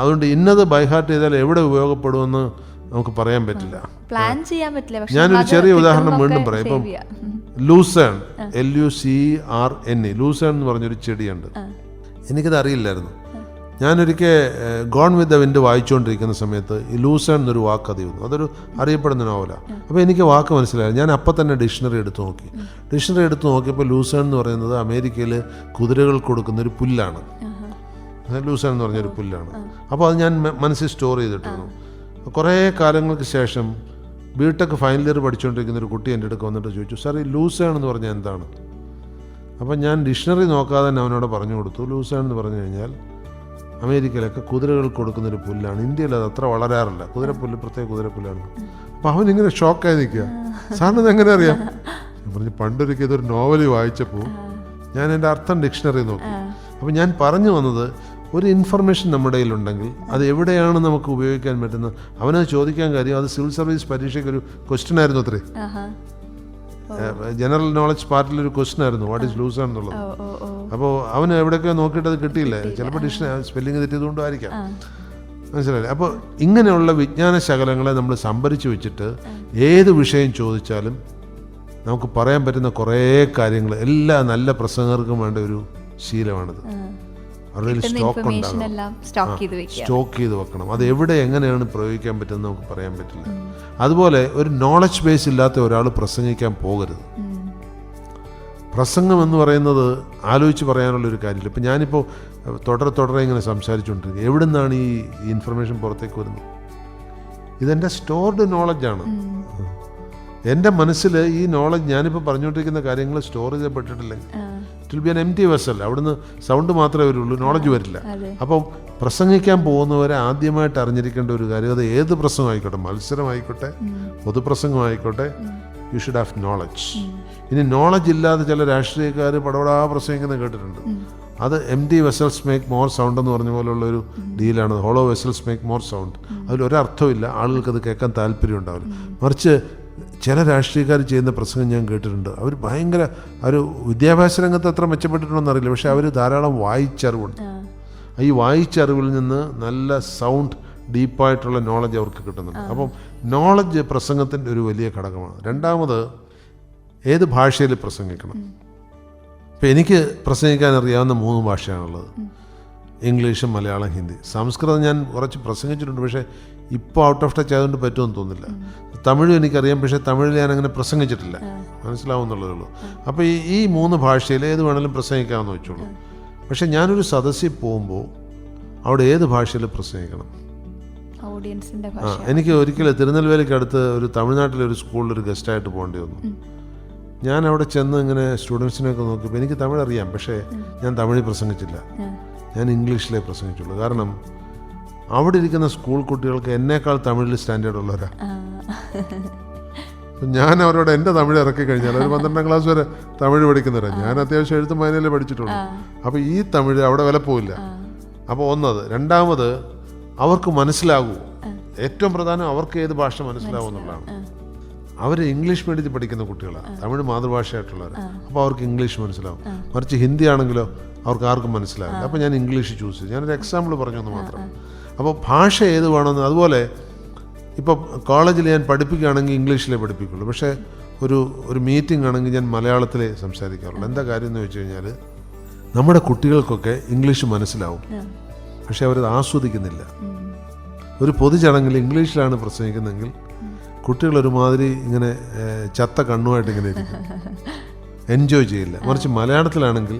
അതുകൊണ്ട് ഇന്നത് ബൈഹാർട്ട് ചെയ്താൽ എവിടെ ഉപയോഗപ്പെടുമെന്ന് നമുക്ക് പറയാൻ പറ്റില്ല, പ്ലാൻ ചെയ്യാൻ പറ്റില്ല. ഞാനൊരു ചെറിയ ഉദാഹരണം വീണ്ടും പറയാം. ഇപ്പം ലൂസേൺ, LUCERN, ലൂസേൺ എന്ന് പറഞ്ഞൊരു ചെടിയുണ്ട്. എനിക്കത് അറിയില്ലായിരുന്നു. ഞാനൊരിക്കൽ ഗോൺ വിത്ത് ദ വിൻഡ് വായിച്ചുകൊണ്ടിരിക്കുന്ന സമയത്ത് ഈ ലൂസേൺ എന്നൊരു വാക്ക് അത് വന്നു. അതൊരു അറിയപ്പെടുന്ന നോവലാണ്. അപ്പോൾ എനിക്ക് വാക്ക് മനസ്സിലായി. ഞാൻ അപ്പം തന്നെ ഡിക്ഷണറി എടുത്ത് നോക്കി. ഡിക്ഷണറി എടുത്ത് നോക്കിയപ്പോൾ ലൂസേൺ എന്ന് പറയുന്നത് അമേരിക്കയിൽ കുതിരകൾക്ക് കൊടുക്കുന്നൊരു പുല്ലാണ്. ലൂസേൺ എന്ന് പറഞ്ഞൊരു പുല്ലാണ്. അപ്പോൾ അത് ഞാൻ മനസ്സിൽ സ്റ്റോർ ചെയ്തിട്ടിരുന്നു. കുറേ കാലങ്ങൾക്ക് ശേഷം ബിടെക് ഫൈനൽ ഇയർ പഠിച്ചുകൊണ്ടിരിക്കുന്ന ഒരു കുട്ടി എൻ്റെ അടുത്ത് വന്നിട്ട് ചോദിച്ചു, സാർ ഈ ലൂസേൺ എന്ന് പറഞ്ഞാൽ എന്താണ്? അപ്പം ഞാൻ ഡിക്ഷണറി നോക്കാതെ തന്നെ അവനോട് പറഞ്ഞു കൊടുത്തു, ലൂസേൺ എന്ന് പറഞ്ഞു കഴിഞ്ഞാൽ അമേരിക്കയിലൊക്കെ കുതിരകൾക്ക് കൊടുക്കുന്നൊരു പുല്ലാണ്, ഇന്ത്യയിൽ അത് അത്ര വളരാറില്ല, കുതിരപ്പുല്ല്, പ്രത്യേക കുതിരപ്പുല്ലാണ്. അപ്പം അവനിങ്ങനെ ഷോക്കായി നിൽക്കുക, സാറിന് എങ്ങനെ അറിയാം? ഞാൻ പറഞ്ഞു, പണ്ടൊരിക്കൽ ഇതൊരു നോവൽ വായിച്ചപ്പോൾ ഞാൻ എൻ്റെ അർത്ഥം ഡിക്ഷണറി നോക്കി. അപ്പം ഞാൻ പറഞ്ഞു വന്നത്, ഒരു ഇൻഫർമേഷൻ നമ്മുടെ കയ്യിലുണ്ടെങ്കിൽ അത് എവിടെയാണ് നമുക്ക് ഉപയോഗിക്കാൻ പറ്റുന്നത്, അവനത് ചോദിക്കാൻ കാര്യം അത് സിവിൽ സർവീസ് പരീക്ഷയ്ക്കൊരു ക്വസ്റ്റ്യൻ ആയിരുന്നു. അത്രേ ജനറൽ നോളജ് പാർട്ടിലൊരു ക്വസ്റ്റ്യൻ ആയിരുന്നു, വാട്ട് ഈസ് ലൂസേൺ എന്നുള്ളത്. അപ്പോൾ അവന് എവിടെയൊക്കെ നോക്കിയിട്ട് അത് കിട്ടിയില്ല, ചിലപ്പോൾ ഡിക്ഷണറി സ്പെല്ലിങ് തെറ്റിയതുകൊണ്ടും ആയിരിക്കാം. മനസ്സിലായില്ലേ? അപ്പോൾ ഇങ്ങനെയുള്ള വിജ്ഞാന ശകലങ്ങളെ നമ്മൾ സംഭരിച്ച് വെച്ചിട്ട് ഏത് വിഷയം ചോദിച്ചാലും നമുക്ക് പറയാൻ പറ്റുന്ന കുറേ കാര്യങ്ങൾ എല്ലാ നല്ല പ്രസംഗർക്കും വേണ്ട ഒരു ശീലമാണിത്. അവരുടെ സ്റ്റോക്ക് ഉണ്ടാകും, സ്റ്റോക്ക് ചെയ്ത് വെക്കണം. അത് എവിടെ എങ്ങനെയാണ് പ്രയോഗിക്കാൻ പറ്റുന്നത് നമുക്ക് പറയാൻ പറ്റില്ല. അതുപോലെ ഒരു നോളജ് ബേസ് ഇല്ലാത്ത ഒരാൾ പ്രസംഗിക്കാൻ പോകരുത്. പ്രസംഗം എന്ന് പറയുന്നത് ആലോചിച്ച് പറയാനുള്ളൊരു കാര്യമില്ല. ഇപ്പം ഞാനിപ്പോൾ തുടരെ ഇങ്ങനെ സംസാരിച്ചുകൊണ്ടിരിക്കുക, എവിടെ നിന്നാണ് ഈ ഇൻഫർമേഷൻ പുറത്തേക്ക് വരുന്നത്? ഇതെൻ്റെ സ്റ്റോർഡ് നോളജാണ്. എൻ്റെ മനസ്സിൽ ഈ നോളജ്, ഞാനിപ്പോൾ പറഞ്ഞുകൊണ്ടിരിക്കുന്ന കാര്യങ്ങൾ സ്റ്റോർ ചെയ്യപ്പെട്ടിട്ടില്ലെങ്കിൽ it will be an empty vessel. അവിടുന്ന് സൗണ്ട് മാത്രമേ വരുള്ളൂ, നോളജ് വരില്ല. അപ്പം പ്രസംഗിക്കാൻ പോകുന്നവരെ ആദ്യമായിട്ട് അറിഞ്ഞിരിക്കേണ്ട ഒരു കാര്യം, അത് ഏത് പ്രസംഗമായിക്കോട്ടെ, മത്സരമായിക്കോട്ടെ, പൊതുപ്രസംഗമായിക്കോട്ടെ, യു ഷുഡ് ഹാവ് നോളജ്. ഇനി നോളജ് ഇല്ലാതെ ചില രാഷ്ട്രീയക്കാർ പടപടാ പ്രസംഗിക്കുന്നത് കേട്ടിട്ടുണ്ട്. അത് empty vessels make more sound എന്ന് പറഞ്ഞ പോലുള്ളൊരു ഡീലാണ്. Hollow vessels make more sound. അതിലൊരർത്ഥമില്ല, ആളുകൾക്കത് കേൾക്കാൻ താല്പര്യം ഉണ്ടാവില്ല. മറിച്ച് ചില രാഷ്ട്രീയക്കാർ ചെയ്യുന്ന പ്രസംഗം ഞാൻ കേട്ടിട്ടുണ്ട്. അവർ ഭയങ്കര ഒരു വിദ്യാഭ്യാസ രംഗത്ത് അത്ര മെച്ചപ്പെട്ടിട്ടുണ്ടോന്ന് അറിയില്ല, പക്ഷെ അവർ ധാരാളം വായിച്ചറിവുണ്ട്. ഈ വായിച്ചറിവിൽ നിന്ന് നല്ല സൗണ്ട് ഡീപ്പായിട്ടുള്ള നോളജ് അവർക്ക് കിട്ടുന്നുണ്ട്. അപ്പം നോളജ് പ്രസംഗത്തിൻ്റെ ഒരു വലിയ ഘടകമാണ്. രണ്ടാമത്, ഏത് ഭാഷയിൽ പ്രസംഗിക്കണം. ഇപ്പം എനിക്ക് പ്രസംഗിക്കാൻ അറിയാവുന്ന 3 ഭാഷയാണുള്ളത്, ഇംഗ്ലീഷ്, മലയാളം, ഹിന്ദി. സംസ്കൃതം ഞാൻ കുറച്ച് പ്രസംഗിച്ചിട്ടുണ്ട്, പക്ഷേ ഇപ്പോൾ ഔട്ട് ഓഫ് ടച്ച് ആയതുകൊണ്ട് പറ്റുമെന്ന് തോന്നുന്നില്ല. തമിഴും എനിക്കറിയാം, പക്ഷേ തമിഴിൽ ഞാൻ അങ്ങനെ പ്രസംഗിച്ചിട്ടില്ല, മനസ്സിലാവുന്നുള്ളതേ ഉള്ളൂ. അപ്പോൾ ഈ 3 ഭാഷയിൽ ഏത് വേണമെങ്കിലും പ്രസംഗിക്കാമെന്ന് വെച്ചോളൂ. പക്ഷേ ഞാനൊരു സദസ്സിൽ പോകുമ്പോൾ അവിടെ ഏത് ഭാഷയിൽ പ്രസംഗിക്കണം? എനിക്ക് ഒരിക്കലും തിരുനെൽവേലിക്ക് അടുത്ത് ഒരു തമിഴ്നാട്ടിലെ ഒരു സ്കൂളിലൊരു ഗസ്റ്റായിട്ട് പോകേണ്ടി വന്നു. ഞാൻ അവിടെ ചെന്ന് ഇങ്ങനെ സ്റ്റുഡൻസിനെയൊക്കെ നോക്കിയപ്പോൾ എനിക്ക് തമിഴ് അറിയാം, പക്ഷേ ഞാൻ തമിഴിൽ പ്രസംഗിച്ചില്ല, ഞാൻ ഇംഗ്ലീഷിലേ പ്രസംഗിച്ചുള്ളൂ. കാരണം അവിടെ ഇരിക്കുന്ന സ്കൂൾ കുട്ടികൾക്ക് എന്നേക്കാൾ തമിഴിൽ സ്റ്റാൻഡേർഡ് ഉള്ളവരാണ്. ഞാൻ അവരോട് എൻ്റെ തമിഴ് ഇറക്കി കഴിഞ്ഞാൽ ഒരു 12ാം ക്ലാസ് വരെ തമിഴ് പഠിക്കുന്നവരാണ്. ഞാൻ അത്യാവശ്യം എഴുത്തും വായനയിലേ പഠിച്ചിട്ടുള്ളൂ. അപ്പോൾ ഈ തമിഴ് അവിടെ വില പോവില്ല. അപ്പോൾ ഒന്നത്. രണ്ടാമത്, അവർക്ക് മനസ്സിലാകൂ. ഏറ്റവും പ്രധാനം അവർക്ക് ഏത് ഭാഷ മനസ്സിലാവും എന്നുള്ളതാണ്. അവർ ഇംഗ്ലീഷ് മീഡിയത്തിൽ പഠിക്കുന്ന കുട്ടികളാണ്, തമിഴ് മാതൃഭാഷയായിട്ടുള്ളവർ. അപ്പോൾ അവർക്ക് ഇംഗ്ലീഷ് മനസ്സിലാവും. മറിച്ച് ഹിന്ദി ആണെങ്കിലോ അവർക്ക് ആർക്കും മനസ്സിലാവില്ല. അപ്പോൾ ഞാൻ ഇംഗ്ലീഷ് ചൂസ് ചെയ്തു. ഞാനൊരു എക്സാമ്പിൾ പറഞ്ഞെന്ന് മാത്രം. അപ്പോൾ ഭാഷ ഏത് വേണമെന്ന്, അതുപോലെ ഇപ്പോൾ കോളേജിൽ ഞാൻ പഠിപ്പിക്കുകയാണെങ്കിൽ ഇംഗ്ലീഷിലേ പഠിപ്പിക്കുള്ളൂ. പക്ഷേ ഒരു മീറ്റിംഗ് ആണെങ്കിൽ ഞാൻ മലയാളത്തിലേ സംസാരിക്കാറുള്ളൂ. എന്താ കാര്യം എന്ന് വെച്ച് കഴിഞ്ഞാൽ നമ്മുടെ കുട്ടികൾക്കൊക്കെ ഇംഗ്ലീഷ് മനസ്സിലാവും, പക്ഷെ അവരത് ആസ്വദിക്കുന്നില്ല. ഒരു പൊതുചടങ്ങിൽ ഇംഗ്ലീഷിലാണ് പ്രസംഗിക്കുന്നതെങ്കിൽ കുട്ടികൾ ഒരുമാതിരി ഇങ്ങനെ ചത്ത കണ്ണുമായിട്ട് ഇങ്ങനെ ഇരിക്കും, എൻജോയ് ചെയ്യില്ല. മറിച്ച് മലയാളത്തിലാണെങ്കിൽ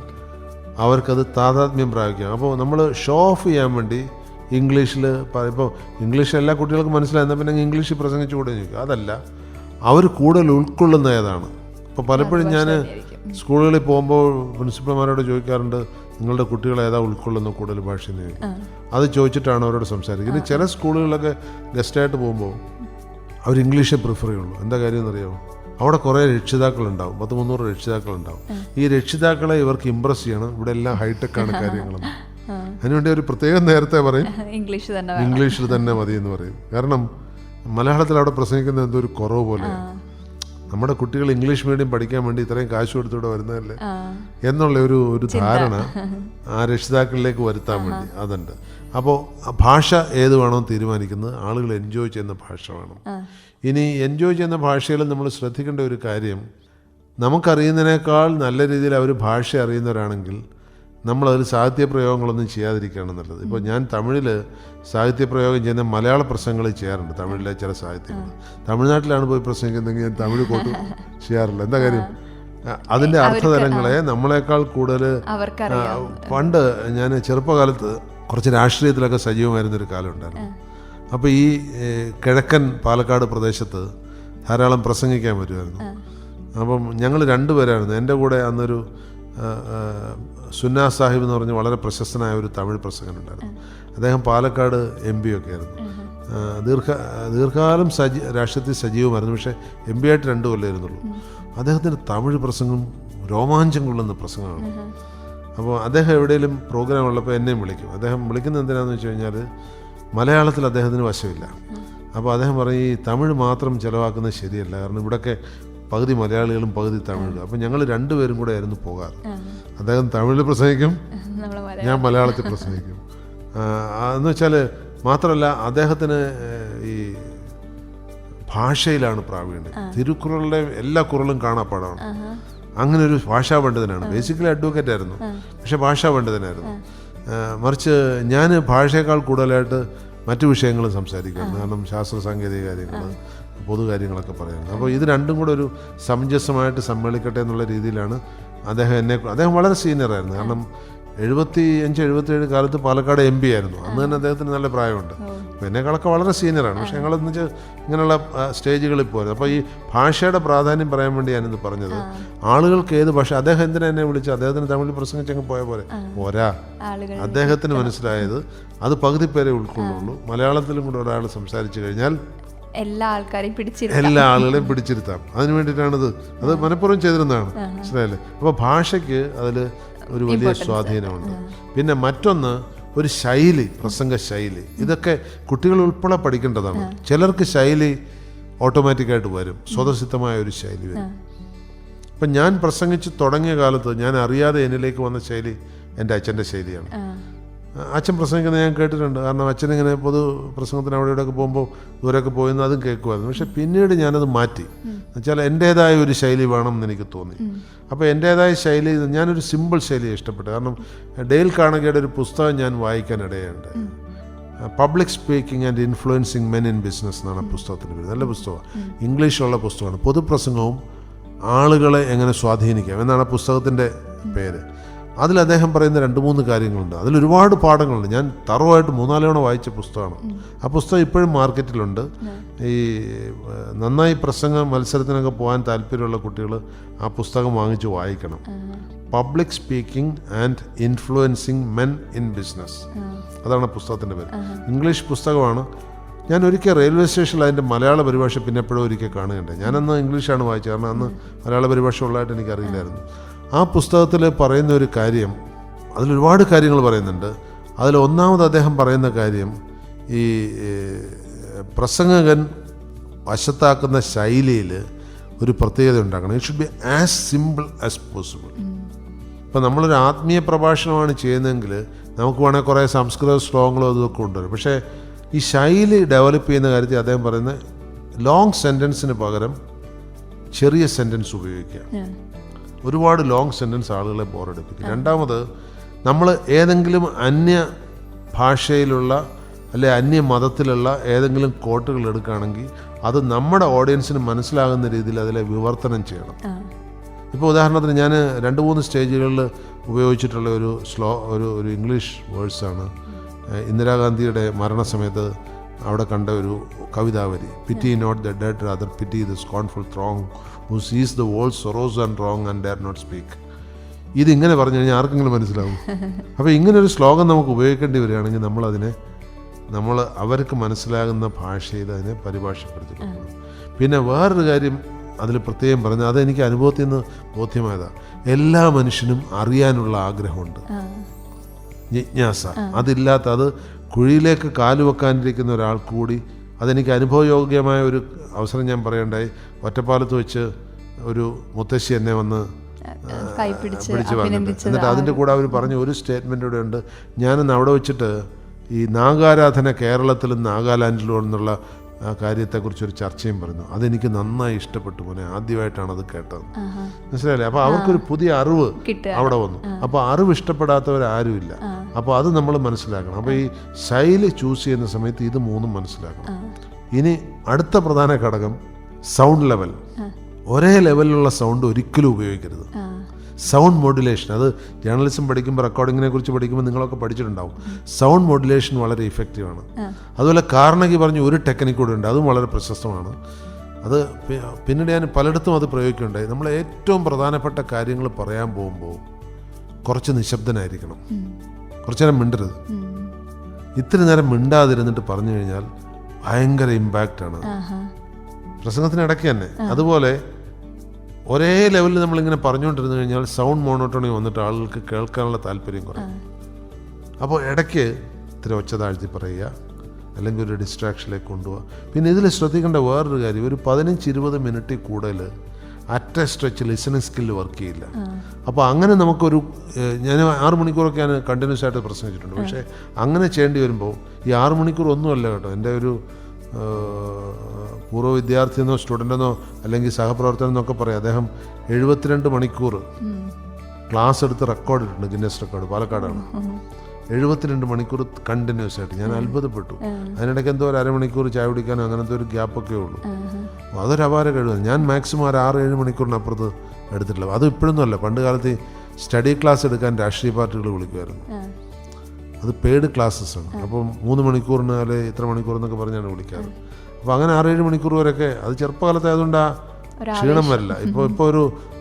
അവർക്കത് താതാത്മ്യം പ്രാപിക്കാം. അപ്പോൾ നമ്മൾ ഷോ ഓഫ് ചെയ്യാൻ വേണ്ടി ഇംഗ്ലീഷിൽ ഇപ്പോൾ ഇംഗ്ലീഷ് എല്ലാ കുട്ടികൾക്കും മനസ്സിലാകുന്ന പിന്നെ ഇംഗ്ലീഷിൽ പ്രസംഗിച്ചു കൂടെ ചോദിക്കും. അതല്ല, അവർ കൂടുതൽ ഉൾക്കൊള്ളുന്ന ഏതാണ്. ഇപ്പോൾ പലപ്പോഴും ഞാൻ സ്കൂളുകളിൽ പോകുമ്പോൾ പ്രിൻസിപ്പൽമാരോട് ചോദിക്കാറുണ്ട്, നിങ്ങളുടെ കുട്ടികൾ ഏതാ ഉൾക്കൊള്ളുന്ന കൂടുതൽ ഭാഷ എന്ന് ചോദിക്കും. അത് ചോദിച്ചിട്ടാണ് അവരോട് സംസാരിക്കുന്നത്. ഇനി ചില സ്കൂളുകളിലൊക്കെ ഗസ്റ്റായിട്ട് പോകുമ്പോൾ അവർ ഇംഗ്ലീഷേ പ്രിഫർ ചെയ്യുള്ളൂ. എന്താ കാര്യം എന്നറിയാമോ? അവിടെ കുറേ രക്ഷിതാക്കളുണ്ടാവും, 100-300 രക്ഷിതാക്കളുണ്ടാവും. ഈ രക്ഷിതാക്കളെ ഇവർക്ക് ഇമ്പ്രസ് ചെയ്യണം, ഇവിടെ എല്ലാം ഹൈടെക്കാണ് കാര്യങ്ങളെന്ന്. അതിനുവേണ്ടി ഒരു പ്രത്യേകം നേരത്തെ പറയും ഇംഗ്ലീഷിൽ തന്നെ മതി എന്ന് പറയും. കാരണം മലയാളത്തിൽ അവിടെ പ്രസംഗിക്കുന്ന എന്തോ ഒരു കുറവ് പോലെയാണ്. നമ്മുടെ കുട്ടികൾ ഇംഗ്ലീഷ് മീഡിയം പഠിക്കാൻ വേണ്ടി ഇത്രയും കാശ് കൊടുത്തൂടെ വരുന്നതല്ലേ എന്നുള്ള ഒരു ധാരണ ആ രക്ഷിതാക്കളിലേക്ക് വരുത്താൻ വേണ്ടി അതുണ്ട്. അപ്പോൾ ഭാഷ ഏത് വേണമെന്ന് തീരുമാനിക്കുന്നത് ആളുകൾ എൻജോയ് ചെയ്യുന്ന ഭാഷ വേണം. ഇനി എൻജോയ് ചെയ്യുന്ന ഭാഷയിൽ നമ്മൾ ശ്രദ്ധിക്കേണ്ട ഒരു കാര്യം, നമുക്കറിയുന്നതിനേക്കാൾ നല്ല രീതിയിൽ അവർ ഭാഷ അറിയുന്നവരാണെങ്കിൽ നമ്മളതിൽ സാഹിത്യപ്രയോഗങ്ങളൊന്നും ചെയ്യാതിരിക്കുകയാണ് നല്ലത്. ഇപ്പോൾ ഞാൻ തമിഴിൽ സാഹിത്യപ്രയോഗം ചെയ്യുന്ന മലയാള പ്രസംഗങ്ങൾ ചെയ്യാറുണ്ട്, തമിഴിലെ ചില സാഹിത്യങ്ങൾ. തമിഴ്നാട്ടിലാണ് പോയി പ്രസംഗിക്കുന്നതെങ്കിൽ ഞാൻ തമിഴ് കോട്ട് ചെയ്യാറില്ല. എന്താ കാര്യം? അതിൻ്റെ അർത്ഥതലങ്ങളെ നമ്മളെക്കാൾ കൂടുതൽ പണ്ട് ഞാൻ ചെറുപ്പകാലത്ത് കുറച്ച് രാഷ്ട്രീയത്തിലൊക്കെ സജീവമായിരുന്നൊരു കാലം ഉണ്ടായിരുന്നു. അപ്പോൾ ഈ കിഴക്കൻ പാലക്കാട് പ്രദേശത്ത് ധാരാളം പ്രസംഗിക്കാൻ വരുമായിരുന്നു. അപ്പം ഞങ്ങൾ 2 പേരായിരുന്നു. എൻ്റെ കൂടെ അന്നൊരു സുന്നാ സാഹിബ് എന്ന് പറഞ്ഞ് വളരെ പ്രശസ്തനായ ഒരു തമിഴ് പ്രസംഗനുണ്ടായിരുന്നു. അദ്ദേഹം പാലക്കാട് MP ഒക്കെ ആയിരുന്നു. ദീർഘകാലം രാഷ്ട്രീയത്തിൽ സജീവമായിരുന്നു. പക്ഷേ MP ആയിട്ട് 2 കൊല്ലമായിരുന്നുള്ളൂ. അദ്ദേഹത്തിൻ്റെ തമിഴ് പ്രസംഗം രോമാഞ്ചം കൊള്ളുന്ന പ്രസംഗമാണ്. അപ്പോൾ അദ്ദേഹം എവിടെയെങ്കിലും പ്രോഗ്രാം ഉള്ളപ്പോൾ എന്നെയും വിളിക്കും. അദ്ദേഹം വിളിക്കുന്നത് എന്തിനാണെന്ന് വെച്ച് കഴിഞ്ഞാൽ മലയാളത്തിൽ അദ്ദേഹത്തിന് വശമില്ല. അപ്പോൾ അദ്ദേഹം പറയും, ഈ തമിഴ് മാത്രം ചിലവാക്കുന്നത് ശരിയല്ല, കാരണം ഇവിടെയൊക്കെ പകുതി മലയാളികളും പകുതി തമിഴും. അപ്പം ഞങ്ങൾ 2 പേരും കൂടെ ആയിരുന്നു പോകാറ്. അദ്ദേഹം തമിഴിൽ പ്രസംഗിക്കും, ഞാൻ മലയാളത്തിൽ പ്രസംഗിക്കും. എന്ന് വെച്ചാൽ മാത്രമല്ല, അദ്ദേഹത്തിന് ഈ ഭാഷയിലാണ് പ്രാവീണ്യം. തിരുക്കുറളുടെ എല്ലാ കുറളും കാണാപ്പാടാണ്. അങ്ങനെ ഒരു ഭാഷാ പണ്ഡിതനാണ്. ബേസിക്കലി അഡ്വക്കേറ്റ് ആയിരുന്നു, പക്ഷെ ഭാഷാ പണ്ഡിതനായിരുന്നു. മറിച്ച് ഞാൻ ഭാഷയേക്കാൾ കൂടുതലായിട്ട് മറ്റു വിഷയങ്ങളും സംസാരിക്കുന്നു. കാരണം ശാസ്ത്ര സാങ്കേതിക കാര്യങ്ങൾ, പൊതു കാര്യങ്ങളൊക്കെ പറയുന്നത്. അപ്പോൾ ഇത് രണ്ടും കൂടെ ഒരു സമഞ്ജസമായിട്ട് സമ്മേളിക്കട്ടെ എന്നുള്ള രീതിയിലാണ് അദ്ദേഹം വളരെ സീനിയറായിരുന്നു. കാരണം 75-77 കാലത്ത് പാലക്കാട് MP ആയിരുന്നു. അന്ന് തന്നെ അദ്ദേഹത്തിന് നല്ല പ്രായമുണ്ട്. അപ്പോൾ എന്നെക്കാളൊക്കെ വളരെ സീനിയറാണ്. പക്ഷേ ഞങ്ങളെന്ന് വെച്ചാൽ ഇങ്ങനെയുള്ള സ്റ്റേജുകളിൽ പോയത്. അപ്പോൾ ഈ ഭാഷയുടെ പ്രാധാന്യം പറയാൻ വേണ്ടി ഞാനിത് പറഞ്ഞത്. ആളുകൾക്ക് ഏത് ഭാഷ, അദ്ദേഹം എന്തിനാ എന്നെ വിളിച്ച് അദ്ദേഹത്തിന് തമിഴിൽ പ്രസംഗിച്ചങ്ങ് പോയ പോലെ പോരാ. അദ്ദേഹത്തിന് മനസ്സിലായത് അത് പകുതി പേരെ ഉൾക്കൊള്ളുള്ളൂ. മലയാളത്തിലും കൂടെ ഒരാൾ സംസാരിച്ചു കഴിഞ്ഞാൽ എല്ലാ ആളുകളെയും പിടിച്ചിരുത്താം. അതിന് വേണ്ടിയിട്ടാണിത്. അത് മനഃപൂർവ്വം ചെയ്തിരുന്നതാണ്. മനസ്സിലായല്ലേ? അപ്പോൾ ഭാഷയ്ക്ക് അതിൽ ഒരു വലിയ സ്വാധീനമുണ്ട്. പിന്നെ മറ്റൊന്ന്, ഒരു ശൈലി, പ്രസംഗ ശൈലി. ഇതൊക്കെ കുട്ടികൾ ഉൾപ്പെടെ പഠിക്കേണ്ടതാണ്. ചിലർക്ക് ശൈലി ഓട്ടോമാറ്റിക്കായിട്ട് വരും, സ്വതസിദ്ധമായ ഒരു ശൈലി വരും. ഇപ്പം ഞാൻ പ്രസംഗിച്ച് തുടങ്ങിയ കാലത്ത് ഞാൻ അറിയാതെ എന്നിലേക്ക് വന്ന ശൈലി എൻ്റെ അച്ഛൻ്റെ ശൈലിയാണ്. അച്ഛൻ പ്രസംഗിക്കുന്നത് ഞാൻ കേട്ടിട്ടുണ്ട്. കാരണം അച്ഛനിങ്ങനെ പൊതു പ്രസംഗത്തിന് അവിടെ ഇവിടെയൊക്കെ പോകുമ്പോൾ ദൂരമൊക്കെ പോയെന്ന് അതും കേൾക്കുമായിരുന്നു. പക്ഷെ പിന്നീട് ഞാനത് മാറ്റി. എന്നുവെച്ചാൽ എൻ്റേതായ ഒരു ശൈലി വേണം എന്ന് എനിക്ക് തോന്നി. അപ്പോൾ എൻ്റേതായ ശൈലി, ഞാനൊരു സിമ്പിൾ ശൈലിയെ ഇഷ്ടപ്പെട്ടു. കാരണം ഡെയിൽ കാർണഗിയുടെ ഒരു പുസ്തകം ഞാൻ വായിക്കാനിടയുണ്ട്. Public speaking and influencing men in business എന്നാണ് പുസ്തകത്തിൻ്റെ പേര്. നല്ല പുസ്തകമാണ്, ഇംഗ്ലീഷുള്ള പുസ്തകമാണ്. പൊതുപ്രസംഗവും ആളുകളെ എങ്ങനെ സ്വാധീനിക്കാം എന്നാണ് പുസ്തകത്തിൻ്റെ പേര്. അതിൽ അദ്ദേഹം പറയുന്ന 2-3 കാര്യങ്ങളുണ്ട്. അതിലൊരുപാട് പാഠങ്ങളുണ്ട്. ഞാൻ തറവായിട്ട് 3-4 തവണ വായിച്ച പുസ്തകമാണ്. ആ പുസ്തകം ഇപ്പോഴും മാർക്കറ്റിലുണ്ട്. ഈ നന്നായി പ്രസംഗ മത്സരത്തിനൊക്കെ പോകാൻ താല്പര്യമുള്ള കുട്ടികൾ ആ പുസ്തകം വാങ്ങിച്ച് വായിക്കണം. Public speaking and influencing men in business, അതാണ് പുസ്തകത്തിൻ്റെ പേര്. ഇംഗ്ലീഷ് പുസ്തകമാണ്. ഞാൻ ഒരിക്കൽ റെയിൽവേ സ്റ്റേഷനിൽ അതിൻ്റെ മലയാള പരിഭാഷ പിന്നെ എപ്പോഴും ഒരിക്കൽ കാണുകയുണ്ട്. ഞാനന്ന് ഇംഗ്ലീഷാണ് വായിച്ചത്, കാരണം അന്ന് മലയാള പരിഭാഷ ഉള്ളതായിട്ട് എനിക്കറിയില്ലായിരുന്നു. ആ പുസ്തകത്തിൽ പറയുന്ന ഒരു കാര്യം, അതിലൊരുപാട് കാര്യങ്ങൾ പറയുന്നുണ്ട്. അതിൽ ഒന്നാമത് അദ്ദേഹം പറയുന്ന കാര്യം, ഈ പ്രസംഗകൻ വശത്താക്കുന്ന ശൈലിയിൽ ഒരു പ്രത്യേകത ഉണ്ടാക്കണം. It should be as simple as possible. ഇപ്പം നമ്മളൊരു ആത്മീയ പ്രഭാഷണമാണ് ചെയ്യുന്നതെങ്കിൽ നമുക്ക് വേണമെങ്കിൽ കുറേ സംസ്കൃത ശ്ലോകങ്ങളോ ഇതൊക്കെ കൊണ്ടുവരും. പക്ഷേ ഈ ശൈലി ഡെവലപ്പ് ചെയ്യുന്ന കാര്യത്തിൽ അദ്ദേഹം പറയുന്നത് ലോങ് സെൻറ്റൻസിന് പകരം ചെറിയ സെൻറ്റൻസ് ഉപയോഗിക്കുക. ഒരുപാട് ലോങ് സെൻറ്റൻസ് ആളുകളെ ബോറടിപ്പിക്കും. രണ്ടാമത്, നമ്മൾ ഏതെങ്കിലും അന്യ ഭാഷയിലുള്ള അല്ലെ അന്യ മതത്തിലുള്ള ഏതെങ്കിലും കോട്ടുകൾ എടുക്കുകയാണെങ്കിൽ അത് നമ്മുടെ ഓഡിയൻസിന് മനസ്സിലാകുന്ന രീതിയിൽ അതിലെ വിവർത്തനം ചെയ്യണം. ഇപ്പോൾ ഉദാഹരണത്തിന് ഞാൻ 2-3 സ്റ്റേജുകളിൽ ഉപയോഗിച്ചിട്ടുള്ള ഒരു ഇംഗ്ലീഷ് വേഴ്സാണ് ഇന്ദിരാഗാന്ധിയുടെ മരണസമയത്ത് അവിടെ കണ്ട ഒരു കവിതാവരി. Pity not the dead rather pity the scornful throng who sees the world sorrows and wrong and dare not speak. ഇതിങ്ങനെ പറഞ്ഞു കഴിഞ്ഞാൽ ആർക്കെങ്കിലും മനസ്സിലാവും. അപ്പോൾ ഇങ്ങനൊരു ശ്ലോകം നമുക്ക് ഉപയോഗിക്കേണ്ടി വരികയാണെങ്കിൽ നമ്മൾ അവർക്ക് മനസ്സിലാകുന്ന ഭാഷയിൽ അതിനെ പരിഭാഷപ്പെടുത്തി കൊടുക്കണം. പിന്നെ വേറൊരു കാര്യം അതിൽ പ്രത്യേകം പറഞ്ഞത്, അതെനിക്ക് അനുഭവത്തിൽ നിന്ന് ബോധ്യമായതാണ്. എല്ലാ മനുഷ്യനും അറിയാനുള്ള ആഗ്രഹമുണ്ട്, ജിജ്ഞാസ. അതില്ലാത്ത, അത് കുഴിയിലേക്ക് കാലുവെക്കാനിരിക്കുന്ന ഒരാൾ കൂടി, അതെനിക്ക് അനുഭവയോഗ്യമായ ഒരു അവസരം ഞാൻ പറയണ്ടായി. ഒറ്റപ്പാലത്ത് വെച്ച് ഒരു മുത്തശ്ശി എന്നെ വന്ന് പിടിച്ച് വന്നിട്ട്, എന്നിട്ട് അതിൻ്റെ കൂടെ അവർ പറഞ്ഞ ഒരു സ്റ്റേറ്റ്മെൻ്റ് കൂടെ ഉണ്ട്. ഞാനിന്ന് അവിടെ വെച്ചിട്ട് ഈ നാഗാരാധന കേരളത്തിലും നാഗാലാൻഡിലും എന്നുള്ള കാര്യത്തെക്കുറിച്ചൊരു ചർച്ചയും പറഞ്ഞു. അതെനിക്ക് നന്നായി ഇഷ്ടപ്പെട്ടു. മോനെ, ആദ്യമായിട്ടാണ് അത് കേട്ടത്. മനസ്സിലായില്ലേ? അപ്പോൾ അവർക്കൊരു പുതിയ അറിവ് അവിടെ വന്നു. അപ്പോൾ അറിവ് ഇഷ്ടപ്പെടാത്തവരാരുമില്ല. അപ്പോൾ അത് നമ്മൾ മനസ്സിലാക്കണം. അപ്പോൾ ഈ ശൈലി ചൂസ് ചെയ്യുന്ന സമയത്ത് ഇത് മൂന്നും മനസ്സിലാക്കണം. ഇനി അടുത്ത പ്രധാന ഘടകം സൗണ്ട് ലെവൽ. ഒരേ ലെവലിലുള്ള സൗണ്ട് ഒരിക്കലും ഉപയോഗിക്കരുത്. സൗണ്ട് മോഡുലേഷൻ, അത് ജേർണലിസം പഠിക്കുമ്പോൾ, റെക്കോർഡിങ്ങിനെ കുറിച്ച് പഠിക്കുമ്പോൾ നിങ്ങളൊക്കെ പഠിച്ചിട്ടുണ്ടാവും. സൗണ്ട് മോഡുലേഷൻ വളരെ ഇഫക്റ്റീവാണ്. അതുപോലെ കാർണഗി പറഞ്ഞ ഒരു ടെക്നിക്ക് കൂടെ ഉണ്ട്, അതും വളരെ പ്രശസ്തമാണ്. അത് പിന്നീട് ഞാൻ പലയിടത്തും അത് പ്രയോഗിക്കുകയുണ്ടായി. നമ്മൾ ഏറ്റവും പ്രധാനപ്പെട്ട കാര്യങ്ങൾ പറയാൻ പോകുമ്പോൾ കുറച്ച് നിശബ്ദനായിരിക്കണം, കുറച്ചു നേരം മിണ്ടരുത്. ഇത്തിരി നേരം മിണ്ടാതിരുന്നിട്ട് പറഞ്ഞു കഴിഞ്ഞാൽ ഭയങ്കര ഇമ്പാക്റ്റാണ് പ്രസംഗത്തിനിടയ്ക്ക് തന്നെ. അതുപോലെ ഒരേ ലെവലിൽ നമ്മളിങ്ങനെ പറഞ്ഞുകൊണ്ടിരുന്നു കഴിഞ്ഞാൽ സൗണ്ട് മോണോട്ടോണി വന്നിട്ട് ആളുകൾക്ക് കേൾക്കാനുള്ള താല്പര്യം കുറയും. അപ്പോൾ ഇടയ്ക്ക് ഇത്തിരി ഒച്ച താഴ്ത്തി പറയുക, അല്ലെങ്കിൽ ഒരു ഡിസ്ട്രാക്ഷനിലേക്ക് കൊണ്ടുപോകുക. പിന്നെ ഇതിൽ ശ്രദ്ധിക്കേണ്ട വേറൊരു കാര്യം, ഒരു 15-20 മിനിറ്റിൽ കൂടുതൽ at A stretch listening skill work ചെയ്യില്ല. അപ്പോൾ അങ്ങനെ നമുക്കൊരു, ഞാൻ 6 മണിക്കൂറൊക്കെ ഞാൻ കണ്ടിന്യൂസ് ആയിട്ട് പ്രസംഗിച്ചിട്ടുണ്ട്. പക്ഷേ അങ്ങനെ ചെയ്യേണ്ടി വരുമ്പോൾ ഈ 6 മണിക്കൂർ ഒന്നുമല്ല കേട്ടോ. എൻ്റെ ഒരു പൂർവ്വ വിദ്യാർത്ഥിയെന്നോ സ്റ്റുഡൻ്റെന്നോ അല്ലെങ്കിൽ സഹപ്രവർത്തകനെന്നൊക്കെ പറയാം, അദ്ദേഹം 72 മണിക്കൂർ ക്ലാസ് എടുത്ത് റെക്കോർഡ് ഇട്ടിട്ടുണ്ട്, ഗിന്നസ് റെക്കോർഡ്, പാലക്കാടാണ്. 72 മണിക്കൂർ കണ്ടിന്യൂസ് ആയിട്ട്. ഞാൻ അത്ഭുതപ്പെട്ടു. അതിനിടയ്ക്ക് എന്തോ ഒരു അരമണിക്കൂർ ചായ കുടിക്കാനോ അങ്ങനത്തെ ഒരു ഗ്യാപ്പൊക്കെ ഉള്ളൂ. അതൊരു അപാര കഴിവാണ്. ഞാൻ മാക്സിമം ഒരു 6-7 മണിക്കൂറിനപ്പുറത്ത് എടുത്തിട്ടില്ല. അത് ഇപ്പോഴൊന്നും അല്ല. പണ്ട് കാലത്ത് സ്റ്റഡി ക്ലാസ് എടുക്കാൻ രാഷ്ട്രീയ പാർട്ടികൾ വിളിക്കുമായിരുന്നു. അത് പെയ്ഡ് ക്ലാസ്സസ് ആണ്. അപ്പം 3 മണിക്കൂറിന് അല്ലെ ഇത്ര മണിക്കൂർ എന്നൊക്കെ പറഞ്ഞാണ് വിളിക്കാറ്. അപ്പോൾ അങ്ങനെ 6-7 മണിക്കൂർ വരെയൊക്കെ, അത് ചെറുപ്പകാലത്ത് ആയതുകൊണ്ട് ആ ക്ഷീണം വരില്ല. ഇപ്പോൾ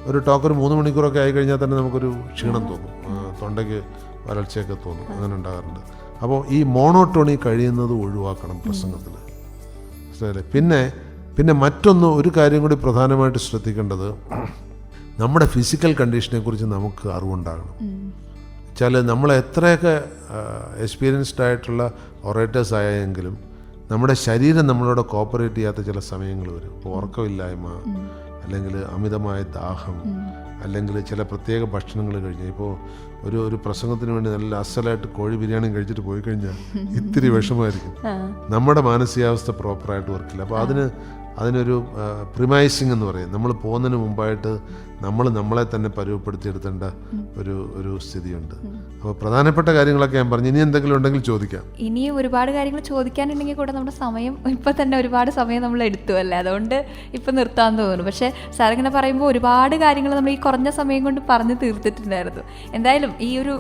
ഒരു ടോക്ക് 3 മണിക്കൂറൊക്കെ ആയിക്കഴിഞ്ഞാൽ തന്നെ നമുക്കൊരു ക്ഷീണം തോന്നും, തൊണ്ടയ്ക്ക് വരൾച്ചയൊക്കെ തോന്നും, അങ്ങനെ ഉണ്ടാകാറുണ്ട്. അപ്പോൾ ഈ മോണോട്ടോണി കഴിയുന്നത് ഒഴിവാക്കണം പ്രസംഗത്തിൽ. പിന്നെ മറ്റൊന്ന്, ഒരു കാര്യം കൂടി പ്രധാനമായിട്ട് ശ്രദ്ധിക്കേണ്ടത്, നമ്മുടെ ഫിസിക്കൽ കണ്ടീഷനെ കുറിച്ച് നമുക്ക് അറിവുണ്ടാകണം. വെച്ചാൽ നമ്മൾ എത്രയൊക്കെ എക്സ്പീരിയൻസ്ഡ് ആയിട്ടുള്ള ഒറേറ്റേഴ്സ് ആയെങ്കിലും നമ്മുടെ ശരീരം നമ്മളോട് കോപ്പറേറ്റ് ചെയ്യാത്ത ചില സമയങ്ങൾ വരും. ഇപ്പോൾ ഉറക്കമില്ലായ്മ, അല്ലെങ്കിൽ അമിതമായ ദാഹം, അല്ലെങ്കിൽ ചില പ്രത്യേക ഭക്ഷണങ്ങൾ കഴിഞ്ഞാൽ, ഇപ്പോൾ ഒരു പ്രസംഗത്തിന് വേണ്ടി നല്ല അസലായിട്ട് കോഴി ബിരിയാണി കഴിച്ചിട്ട് പോയി കഴിഞ്ഞാൽ ഇത്തിരി വിഷമമായിരിക്കും. നമ്മുടെ മാനസികാവസ്ഥ പ്രോപ്പറായിട്ട് വർക്കില്ല. അപ്പോൾ അതിനൊരു പ്രിമൈസിങ് എന്ന് പറയും. നമ്മൾ പോകുന്നതിന് മുമ്പായിട്ട് നമ്മളെ തന്നെ പരുവപ്പെടുത്തിയെടുത്തേണ്ട ഒരു സ്ഥിതിയുണ്ട്. അപ്പോൾ പ്രധാനപ്പെട്ട കാര്യങ്ങളൊക്കെ ഞാൻ പറഞ്ഞു. ഇനി എന്തെങ്കിലും ഉണ്ടെങ്കിൽ ചോദിക്കാം. ഇനിയും ഒരുപാട് കാര്യങ്ങൾ ചോദിക്കാനുണ്ടെങ്കിൽ കൂടെ നമ്മുടെ സമയം ഇപ്പം തന്നെ ഒരുപാട് സമയം നമ്മൾ എടുത്തു അല്ലേ, അതുകൊണ്ട് ഇപ്പം നിർത്താൻ തോന്നുന്നു. പക്ഷേ സാറിങ്ങനെ പറയുമ്പോൾ ഒരുപാട് കാര്യങ്ങൾ നമ്മൾ ഈ കുറഞ്ഞ സമയം കൊണ്ട് പറഞ്ഞു തീർത്തിട്ടുണ്ടായിരുന്നു. എന്തായാലും ഈ ഒരു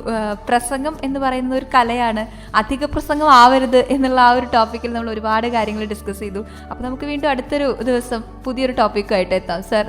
പ്രസംഗം എന്ന് പറയുന്നത് ഒരു കലയാണ്. അധിക പ്രസംഗം ആവരുത് എന്നുള്ള ആ ഒരു ടോപ്പിക്കിൽ നമ്മൾ ഒരുപാട് കാര്യങ്ങൾ ഡിസ്കസ് ചെയ്തു. അപ്പോൾ നമുക്ക് വീണ്ടും അടുത്തൊരു ദിവസം പുതിയൊരു ടോപ്പിക്കുമായിട്ട് എത്താം. സാർ